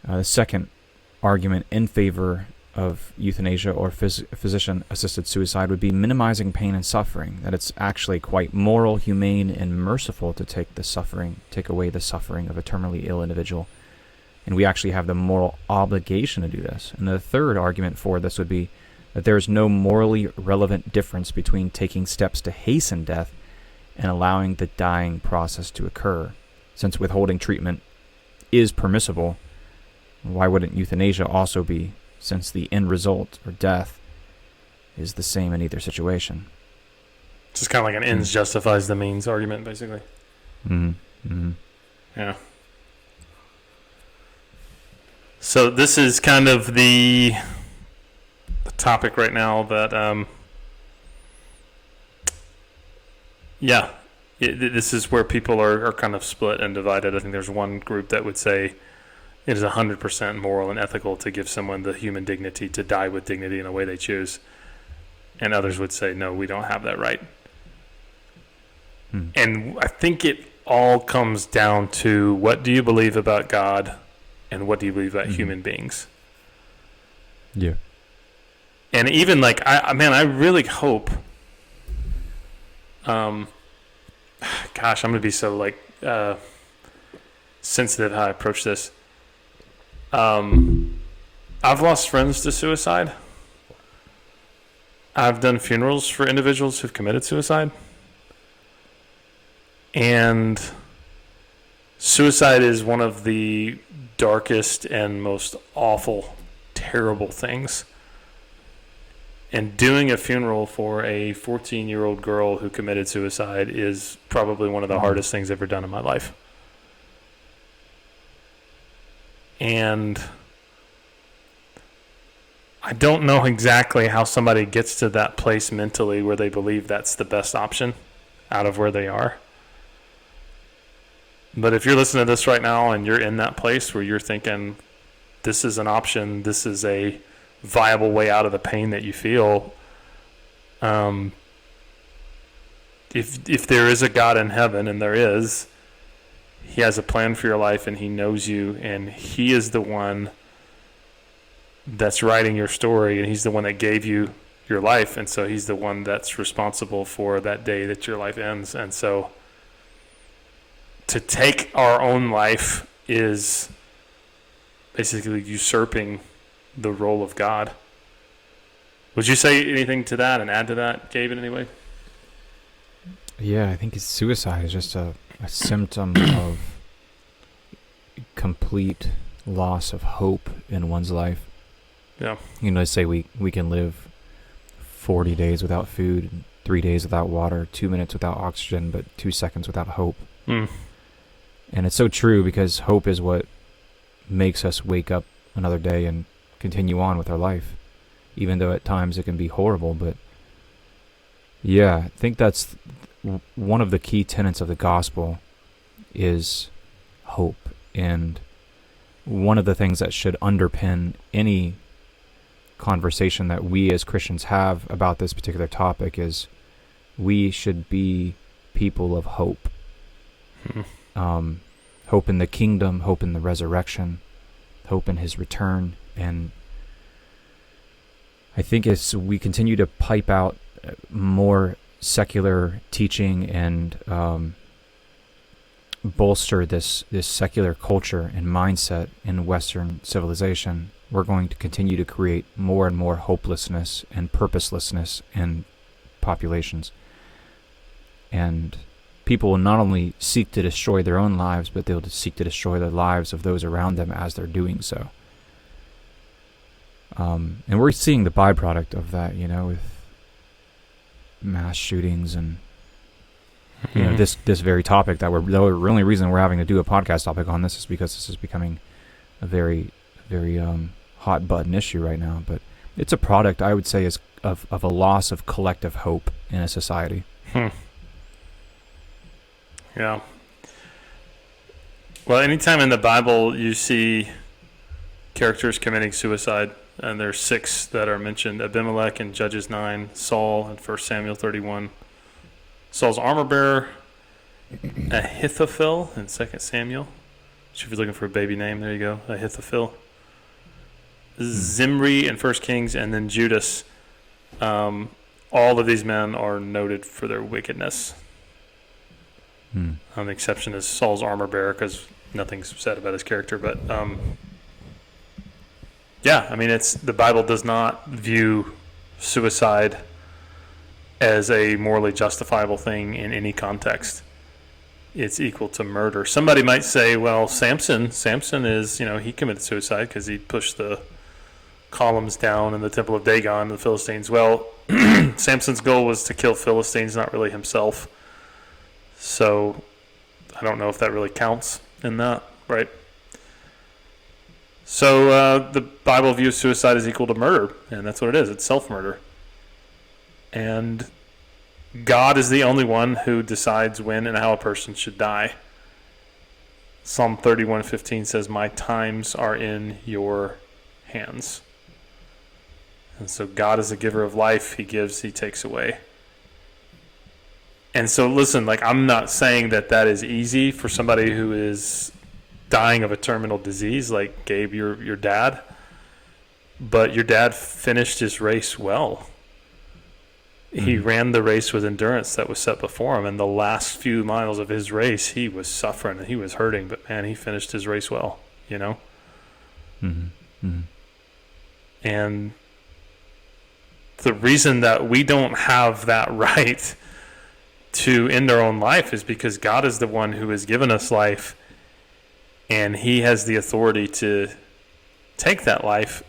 The second argument in favor of euthanasia or physician-assisted suicide would be minimizing pain and suffering, that it's actually quite moral, humane, and merciful to take away the suffering of a terminally ill individual, and we actually have the moral obligation to do this. And the third argument for this would be that there is no morally relevant difference between taking steps to hasten death and allowing the dying process to occur. Since withholding treatment is permissible, why wouldn't euthanasia also be, since the end result, or death, is the same in either situation? It's just kind of like an ends justifies the means argument, basically. Yeah. So this is kind of the topic right now that, this is where people are kind of split and divided. I think there's one group that would say it is 100% moral and ethical to give someone the human dignity to die with dignity in a way they choose. And others would say, no, we don't have that right. And I think it all comes down to, what do you believe about God and what do you believe about human beings? Yeah. And even like, I really hope, gosh, I'm going to be so like sensitive how I approach this. I've lost friends to suicide. I've done funerals for individuals who've committed suicide. And suicide is one of the darkest and most awful, terrible things. And doing a funeral for a 14-year-old girl who committed suicide is probably one of the hardest things I've ever done in my life. And I don't know exactly how somebody gets to that place mentally where they believe that's the best option out of where they are. But if you're listening to this right now and you're in that place where you're thinking, this is an option, this is a viable way out of the pain that you feel, if there is a God in heaven, and there is, he has a plan for your life, and he knows you, and he is the one that's writing your story, and he's the one that gave you your life, and so he's the one that's responsible for that day that your life ends. And so to take our own life is basically usurping the role of God. Would you say anything to that and add to that, Gabe, in any way? Yeah, I think suicide is just a symptom of complete loss of hope in one's life. Yeah. They say we can live 40 days without food, 3 days without water, 2 minutes without oxygen, but 2 seconds without hope. And it's so true, because hope is what makes us wake up another day and continue on with our life, even though at times it can be horrible. But yeah, I think that's one of the key tenets of the gospel is hope. And one of the things that should underpin any conversation that we as Christians have about this particular topic is we should be people of hope. Hope in the kingdom, hope in the resurrection, hope in his return. And I think as we continue to pipe out more secular teaching and bolster this secular culture and mindset in Western civilization, we're going to continue to create more and more hopelessness and purposelessness in populations. And people will not only seek to destroy their own lives, but they'll seek to destroy the lives of those around them as they're doing so. And we're seeing the byproduct of that, with mass shootings and this very topic the only reason we're having to do a podcast topic on this is because this is becoming a very, very hot button issue right now. But it's a product, I would say, is of a loss of collective hope in a society. Yeah. Well, anytime in the Bible you see characters committing suicide, and there's 6 that are mentioned: Abimelech in Judges 9, Saul in 1 Samuel 31, Saul's armor bearer, Ahithophel in 2 Samuel. So if you're looking for a baby name, there you go, Ahithophel. Zimri in 1 Kings, and then Judas. All of these men are noted for their wickedness. The exception is Saul's armor bearer, because nothing's said about his character. But yeah, I mean, the Bible does not view suicide as a morally justifiable thing in any context. It's equal to murder. Somebody might say, well, Samson is, he committed suicide because he pushed the columns down in the temple of Dagon, the Philistines. Well, Samson's goal was to kill Philistines, not really himself. So I don't know if that really counts in that, right? So the Bible views suicide as equal to murder, and that's what it is. It's self-murder. And God is the only one who decides when and how a person should die. Psalm 31:15 says, "My times are in your hands." And so God is the giver of life. He gives, he takes away. And so listen, I'm not saying that is easy for somebody who is dying of a terminal disease, like Gabe, your dad. But your dad finished his race well. He ran the race with endurance that was set before him. And the last few miles of his race, he was suffering and he was hurting. But man, he finished his race well, And the reason that we don't have that right to end our own life is because God is the one who has given us life, and he has the authority to take that life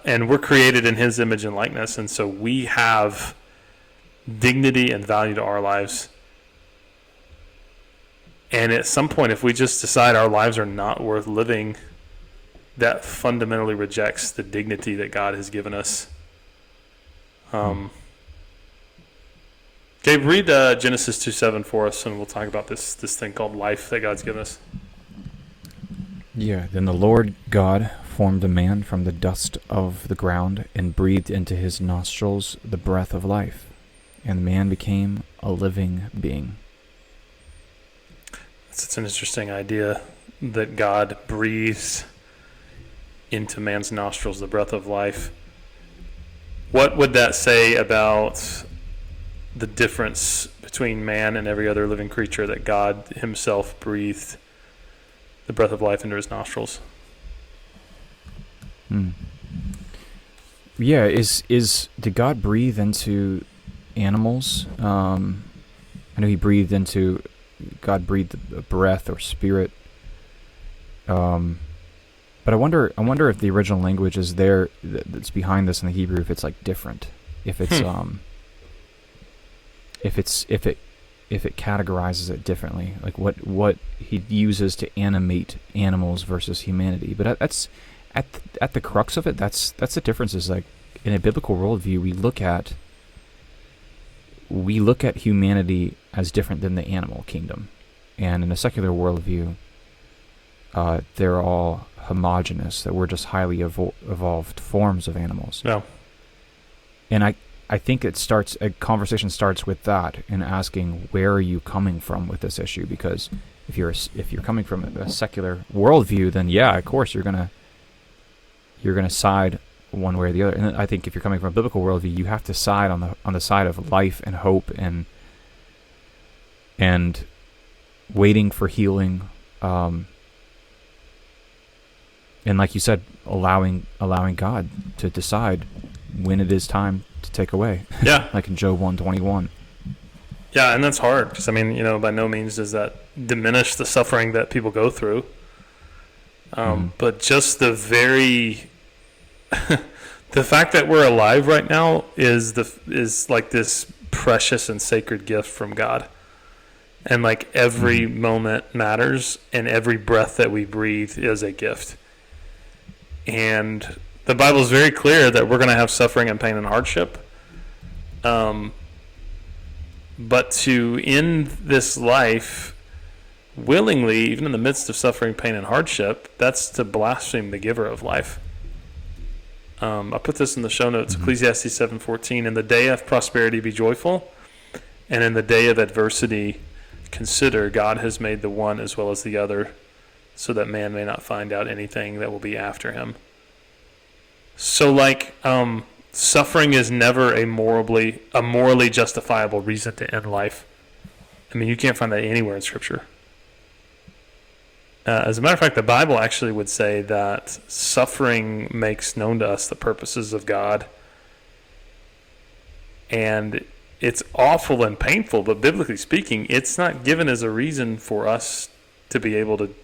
And we're created in his image and likeness, and so we have dignity and value to our lives. And at some point, if we just decide our lives are not worth living, that fundamentally rejects the dignity that God has given us. Gabe, read Genesis 2:7 for us, and we'll talk about this thing called life that God's given us. Yeah, then the Lord God formed a man from the dust of the ground and breathed into his nostrils the breath of life, and the man became a living being. It's an interesting idea that God breathes into man's nostrils the breath of life. What would that say about the difference between man and every other living creature, that God himself breathed the breath of life into his nostrils? Yeah, did God breathe into animals? I know God breathed a breath or spirit. But I wonder if the original language is there that's behind this in the Hebrew, if it's like different, if it's if it categorizes it differently, like what he uses to animate animals versus humanity. But that's at the crux of it. That's the difference. Is like in a biblical worldview, we look at humanity as different than the animal kingdom, and in a secular worldview, they're all homogenous. That we're just highly evolved forms of animals. No. And I think a conversation starts with that, and asking, where are you coming from with this issue? Because if you're coming from a secular worldview, then yeah, of course you're gonna side one way or the other. And I think if you're coming from a biblical worldview, you have to side on the side of life and hope and waiting for healing, and like you said, allowing God to decide when it is time to take away. Yeah. Like in Job 1:21. Yeah, and that's hard because, by no means does that diminish the suffering that people go through. But just the fact that we're alive right now is like this precious and sacred gift from God. And like every moment matters, and every breath that we breathe is a gift. And the Bible is very clear that we're going to have suffering and pain and hardship. But to end this life willingly, even in the midst of suffering, pain, and hardship, that's to blaspheme the giver of life. I put this in the show notes, Ecclesiastes 7:14. In the day of prosperity be joyful, and in the day of adversity consider God has made the one as well as the other, so that man may not find out anything that will be after him. So suffering is never a morally justifiable reason to end life. You can't find that anywhere in Scripture. As a matter of fact, the Bible actually would say that suffering makes known to us the purposes of God. And it's awful and painful, but biblically speaking, it's not given as a reason for us to be able to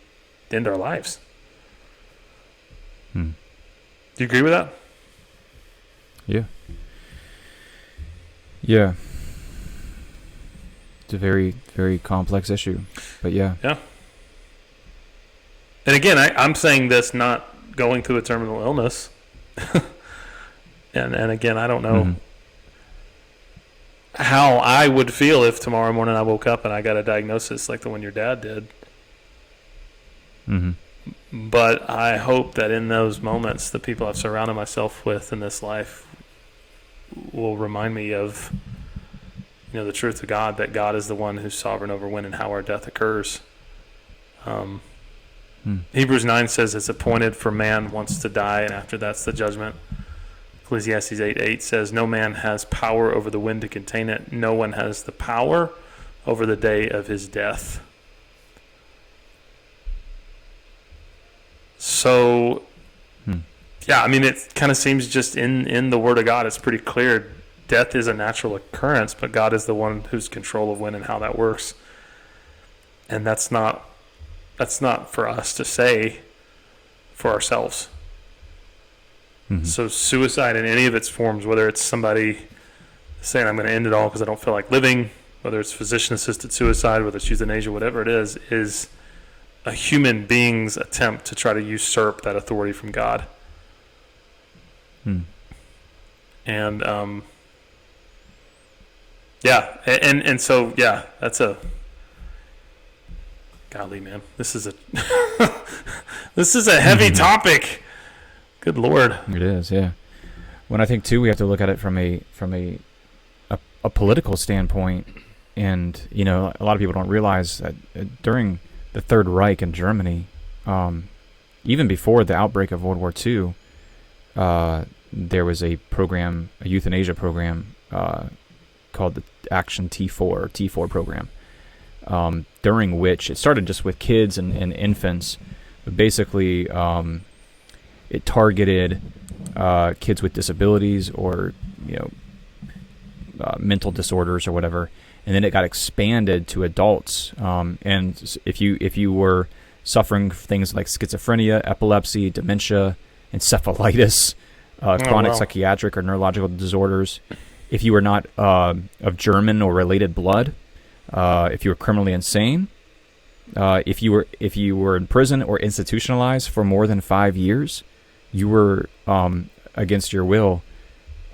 end our lives. Do you agree with that? Yeah. Yeah. It's a very, very complex issue, but yeah. Yeah. And again, I'm saying this not going through a terminal illness. and again, I don't know how I would feel if tomorrow morning I woke up and I got a diagnosis like the one your dad did. But I hope that in those moments, the people I've surrounded myself with in this life will remind me of, the truth of God, that God is the one who's sovereign over when and how our death occurs. Hebrews 9 says it's appointed for man once to die, and after that's the judgment. Ecclesiastes 8:8 says no man has power over the wind to contain it. No one has the power over the day of his death. So, yeah, it kind of seems just in the Word of God, it's pretty clear. Death is a natural occurrence, but God is the one who's control of when and how that works. And that's not for us to say for ourselves. Mm-hmm. So suicide in any of its forms, whether it's somebody saying I'm going to end it all because I don't feel like living, whether it's physician-assisted suicide, whether it's euthanasia, whatever it is a human being's attempt to try to usurp that authority from God. And and so that's a golly, man. This is a this is a heavy topic. Good Lord. It is, yeah. When I think too, we have to look at it from a political standpoint, and a lot of people don't realize that during the Third Reich in Germany, even before the outbreak of World War II, there was a program, a euthanasia program, called the Action T4 or T4 program, during which it started just with kids and infants, but basically it targeted kids with disabilities or mental disorders or whatever, and then it got expanded to adults. And if you were suffering things like schizophrenia, epilepsy, dementia, encephalitis, chronic psychiatric or neurological disorders, if you were not of German or related blood, if you were criminally insane, if you were in prison or institutionalized for more than 5 years, you were against your will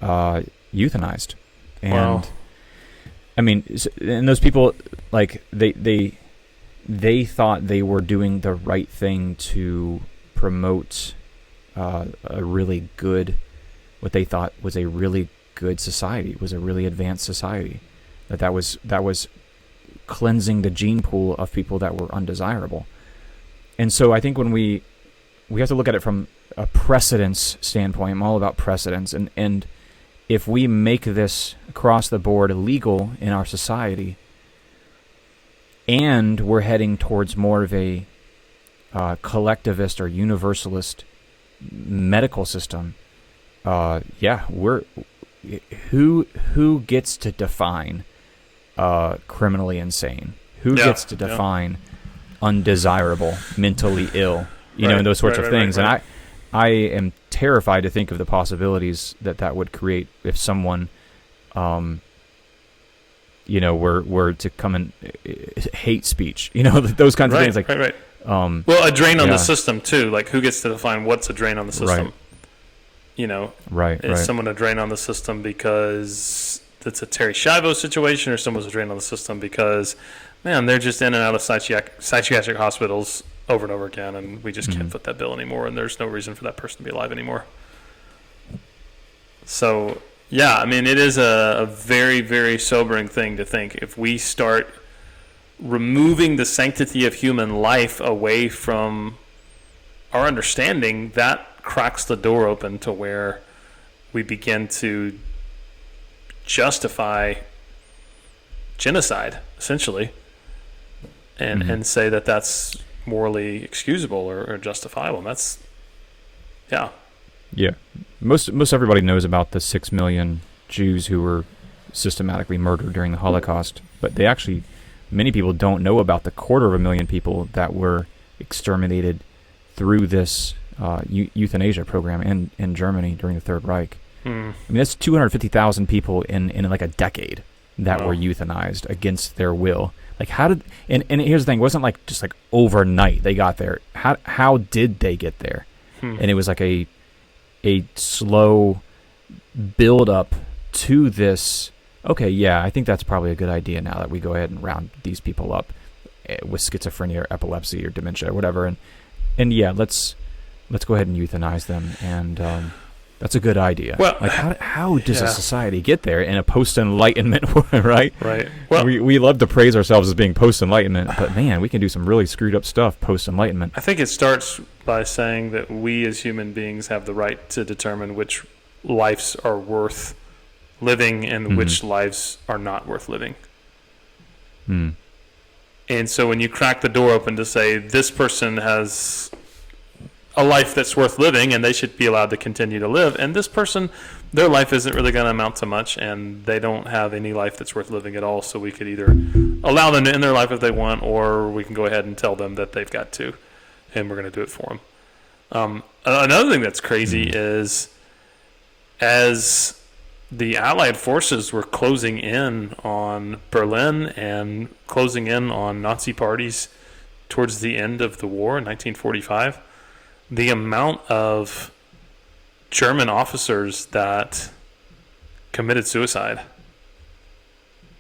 euthanized. And I mean, and those people, like, they thought they were doing the right thing to promote a really good, what they thought was a really good society, was a really advanced society, that was cleansing the gene pool of people that were undesirable. And so I think when we have to look at it from a precedence standpoint. I'm all about precedence, and if we make this across the board illegal in our society, and we're heading towards more of a collectivist or universalist medical system, who gets to define criminally insane? Who gets to define undesirable, mentally ill? And those sorts of things. Right. And I am terrified to think of the possibilities that would create if someone, were to come and hate speech, those kinds of things. Like, right. Well, a drain on the system too. Like, who gets to define what's a drain on the system? Right. Is someone a drain on the system because it's a Terri Schiavo situation, or someone's a drain on the system because, man, they're just in and out of psychiatric hospitals over and over again, and we just can't foot that bill anymore, and there's no reason for that person to be alive anymore. So, it is a very, very sobering thing to think. If we start removing the sanctity of human life away from our understanding, that cracks the door open to where we begin to justify genocide, essentially, and say that that's morally excusable or justifiable. And that's, most everybody knows about the 6 million Jews who were systematically murdered during the Holocaust, but many people don't know about the 250,000 people that were exterminated through this euthanasia program in Germany during the Third Reich. That's 250,000 people in like a decade that were euthanized against their will. Like, how did, and here's the thing, it wasn't like just like overnight they got there. How did they get there? And it was like a slow build up to this. Okay, I think that's probably a good idea now that we go ahead and round these people up with schizophrenia or epilepsy or dementia or whatever, and let's go ahead and euthanize them, and that's a good idea. Well, like, how does a society get there in a post-Enlightenment world, right? Right. Well, we love to praise ourselves as being post-Enlightenment, but man, we can do some really screwed up stuff post-Enlightenment. I think it starts by saying that we as human beings have the right to determine which lives are worth living and which lives are not worth living. And so when you crack the door open to say this person has a life that's worth living and they should be allowed to continue to live, and this person, their life isn't really going to amount to much and they don't have any life that's worth living at all, so we could either allow them to end their life if they want, or we can go ahead and tell them that they've got to, and we're going to do it for them. Another thing that's crazy is as the Allied forces were closing in on Berlin and closing in on Nazi parties towards the end of the war in 1945, the amount of German officers that committed suicide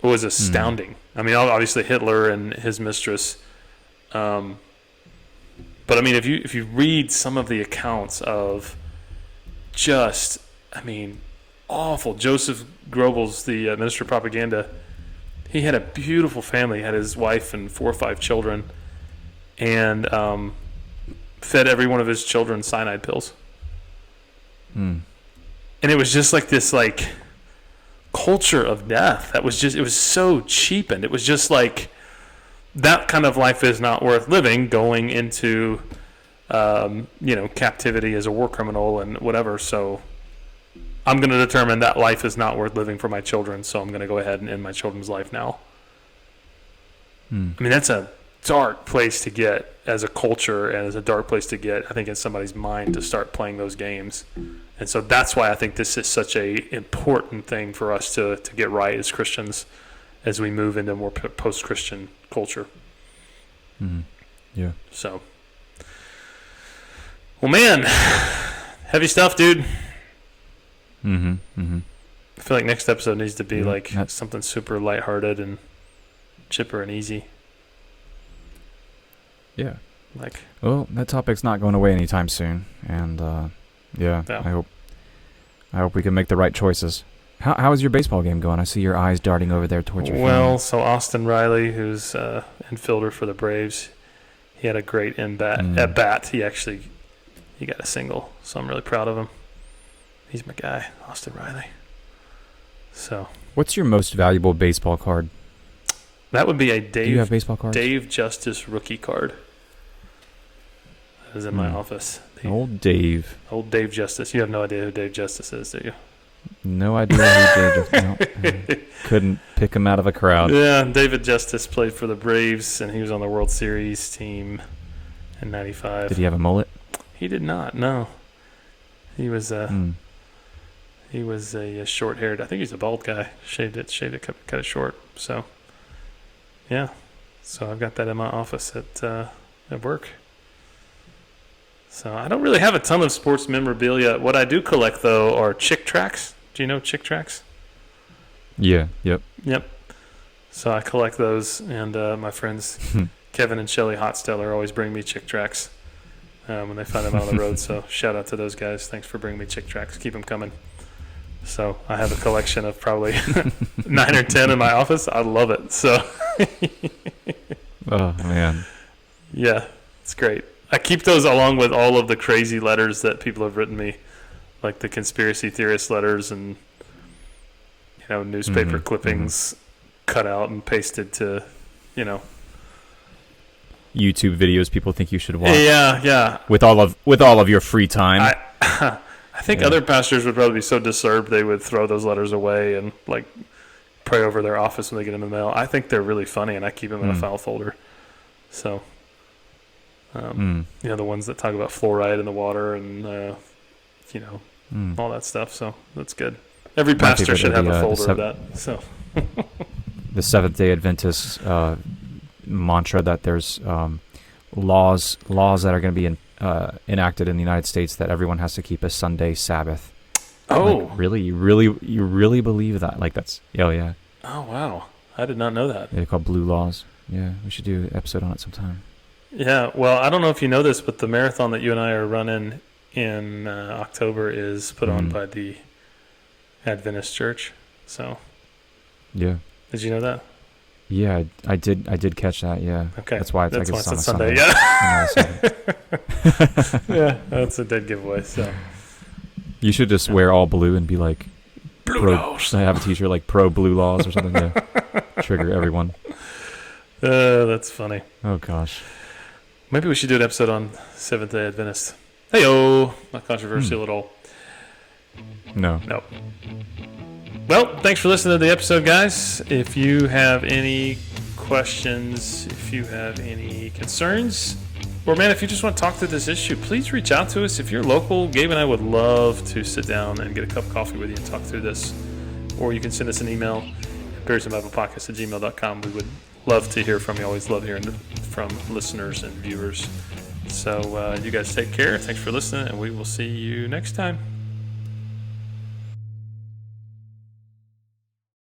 was astounding. I mean, obviously Hitler and his mistress, but I mean, if you read some of the accounts of just, I mean, awful. Joseph Goebbels, the Minister of Propaganda, he had a beautiful family. He had his wife and 4 or 5 children, and fed every one of his children cyanide pills. And it was just like this, like, culture of death that was just, it was so cheapened. It was just like, that kind of life is not worth living, going into captivity as a war criminal and whatever. So I'm going to determine that life is not worth living for my children, so I'm going to go ahead and end my children's life now. I mean, that's a dark place to get as a culture, and it's a dark place to get, I think, in somebody's mind to start playing those games. And so that's why I think this is such a important thing for us to get right as Christians as we move into more post-Christian culture. Yeah. So, well, man, heavy stuff, dude. I feel like next episode needs to be something super lighthearted and chipper and easy. Yeah. Well, that topic's not going away anytime soon, and I hope we can make the right choices. How is your baseball game going? I see your eyes darting over there towards your phone. Well, so Austin Riley, who's infielder for the Braves, he had a great at bat. He got a single, so I'm really proud of him. He's my guy, Austin Riley. So, what's your most valuable baseball card? That would be a Do you have baseball cards? Dave Justice rookie card. That is in my office. Old Dave Justice. You have no idea who Dave Justice is, do you? No idea who Dave Justice. Couldn't pick him out of a crowd. Yeah, David Justice played for the Braves, and he was on the World Series team in '95. Did he have a mullet? He did not. No, he was he was a short-haired. I think he's a bald guy. Shaved it, cut it short. So, yeah. So I've got that in my office at work. So I don't really have a ton of sports memorabilia. What I do collect, though, are Chick tracks. Do you know Chick tracks? Yeah. Yep. So I collect those, and my friends Kevin and Shelly Hotsteller always bring me Chick tracks when they find them out on the road. So shout out to those guys. Thanks for bringing me Chick tracks. Keep them coming. So I have a collection of probably 9 or 10 in my office. I love it. So. Oh man. Yeah, it's great. I keep those along with all of the crazy letters that people have written me, like the conspiracy theorist letters and newspaper clippings cut out and pasted to YouTube videos people think you should watch. Yeah. With all of your free time. I think other pastors would probably be so disturbed they would throw those letters away and pray over their office when they get them in the mail. I think they're really funny, and I keep them in a file folder. So, the ones that talk about fluoride in the water and all that stuff. So that's good. Every pastor should have a folder of that. So the Seventh-day Adventist mantra that there's laws that are going to be enacted in the United States that everyone has to keep a Sunday Sabbath. Oh, really? You really believe that? That's yeah. Oh wow, I did not know that. They're called blue laws. Yeah, we should do an episode on it sometime. Yeah, well, I don't know if you know this, but the marathon that you and I are running in October is put on by the Adventist Church. So, yeah. Did you know that? Yeah, I did catch that. Yeah. Okay. That's why it's on a Sunday. Yeah. Yeah, that's a dead giveaway. So. You should just wear all blue and be like, blue laws. I have a t-shirt like pro blue laws or something to trigger everyone. That's funny. Oh gosh. Maybe we should do an episode on Seventh-day Adventist. Hey-oh. Not controversial at all. No. Well, thanks for listening to the episode, guys. If you have any questions, if you have any concerns, Or, man, if you just want to talk through this issue, please reach out to us. If you're local, Gabe and I would love to sit down and get a cup of coffee with you and talk through this. Or you can send us an email at beersandbiblepodcast@gmail.com. We would love to hear from you. Always love hearing from listeners and viewers. So you guys take care. Thanks for listening, and we will see you next time.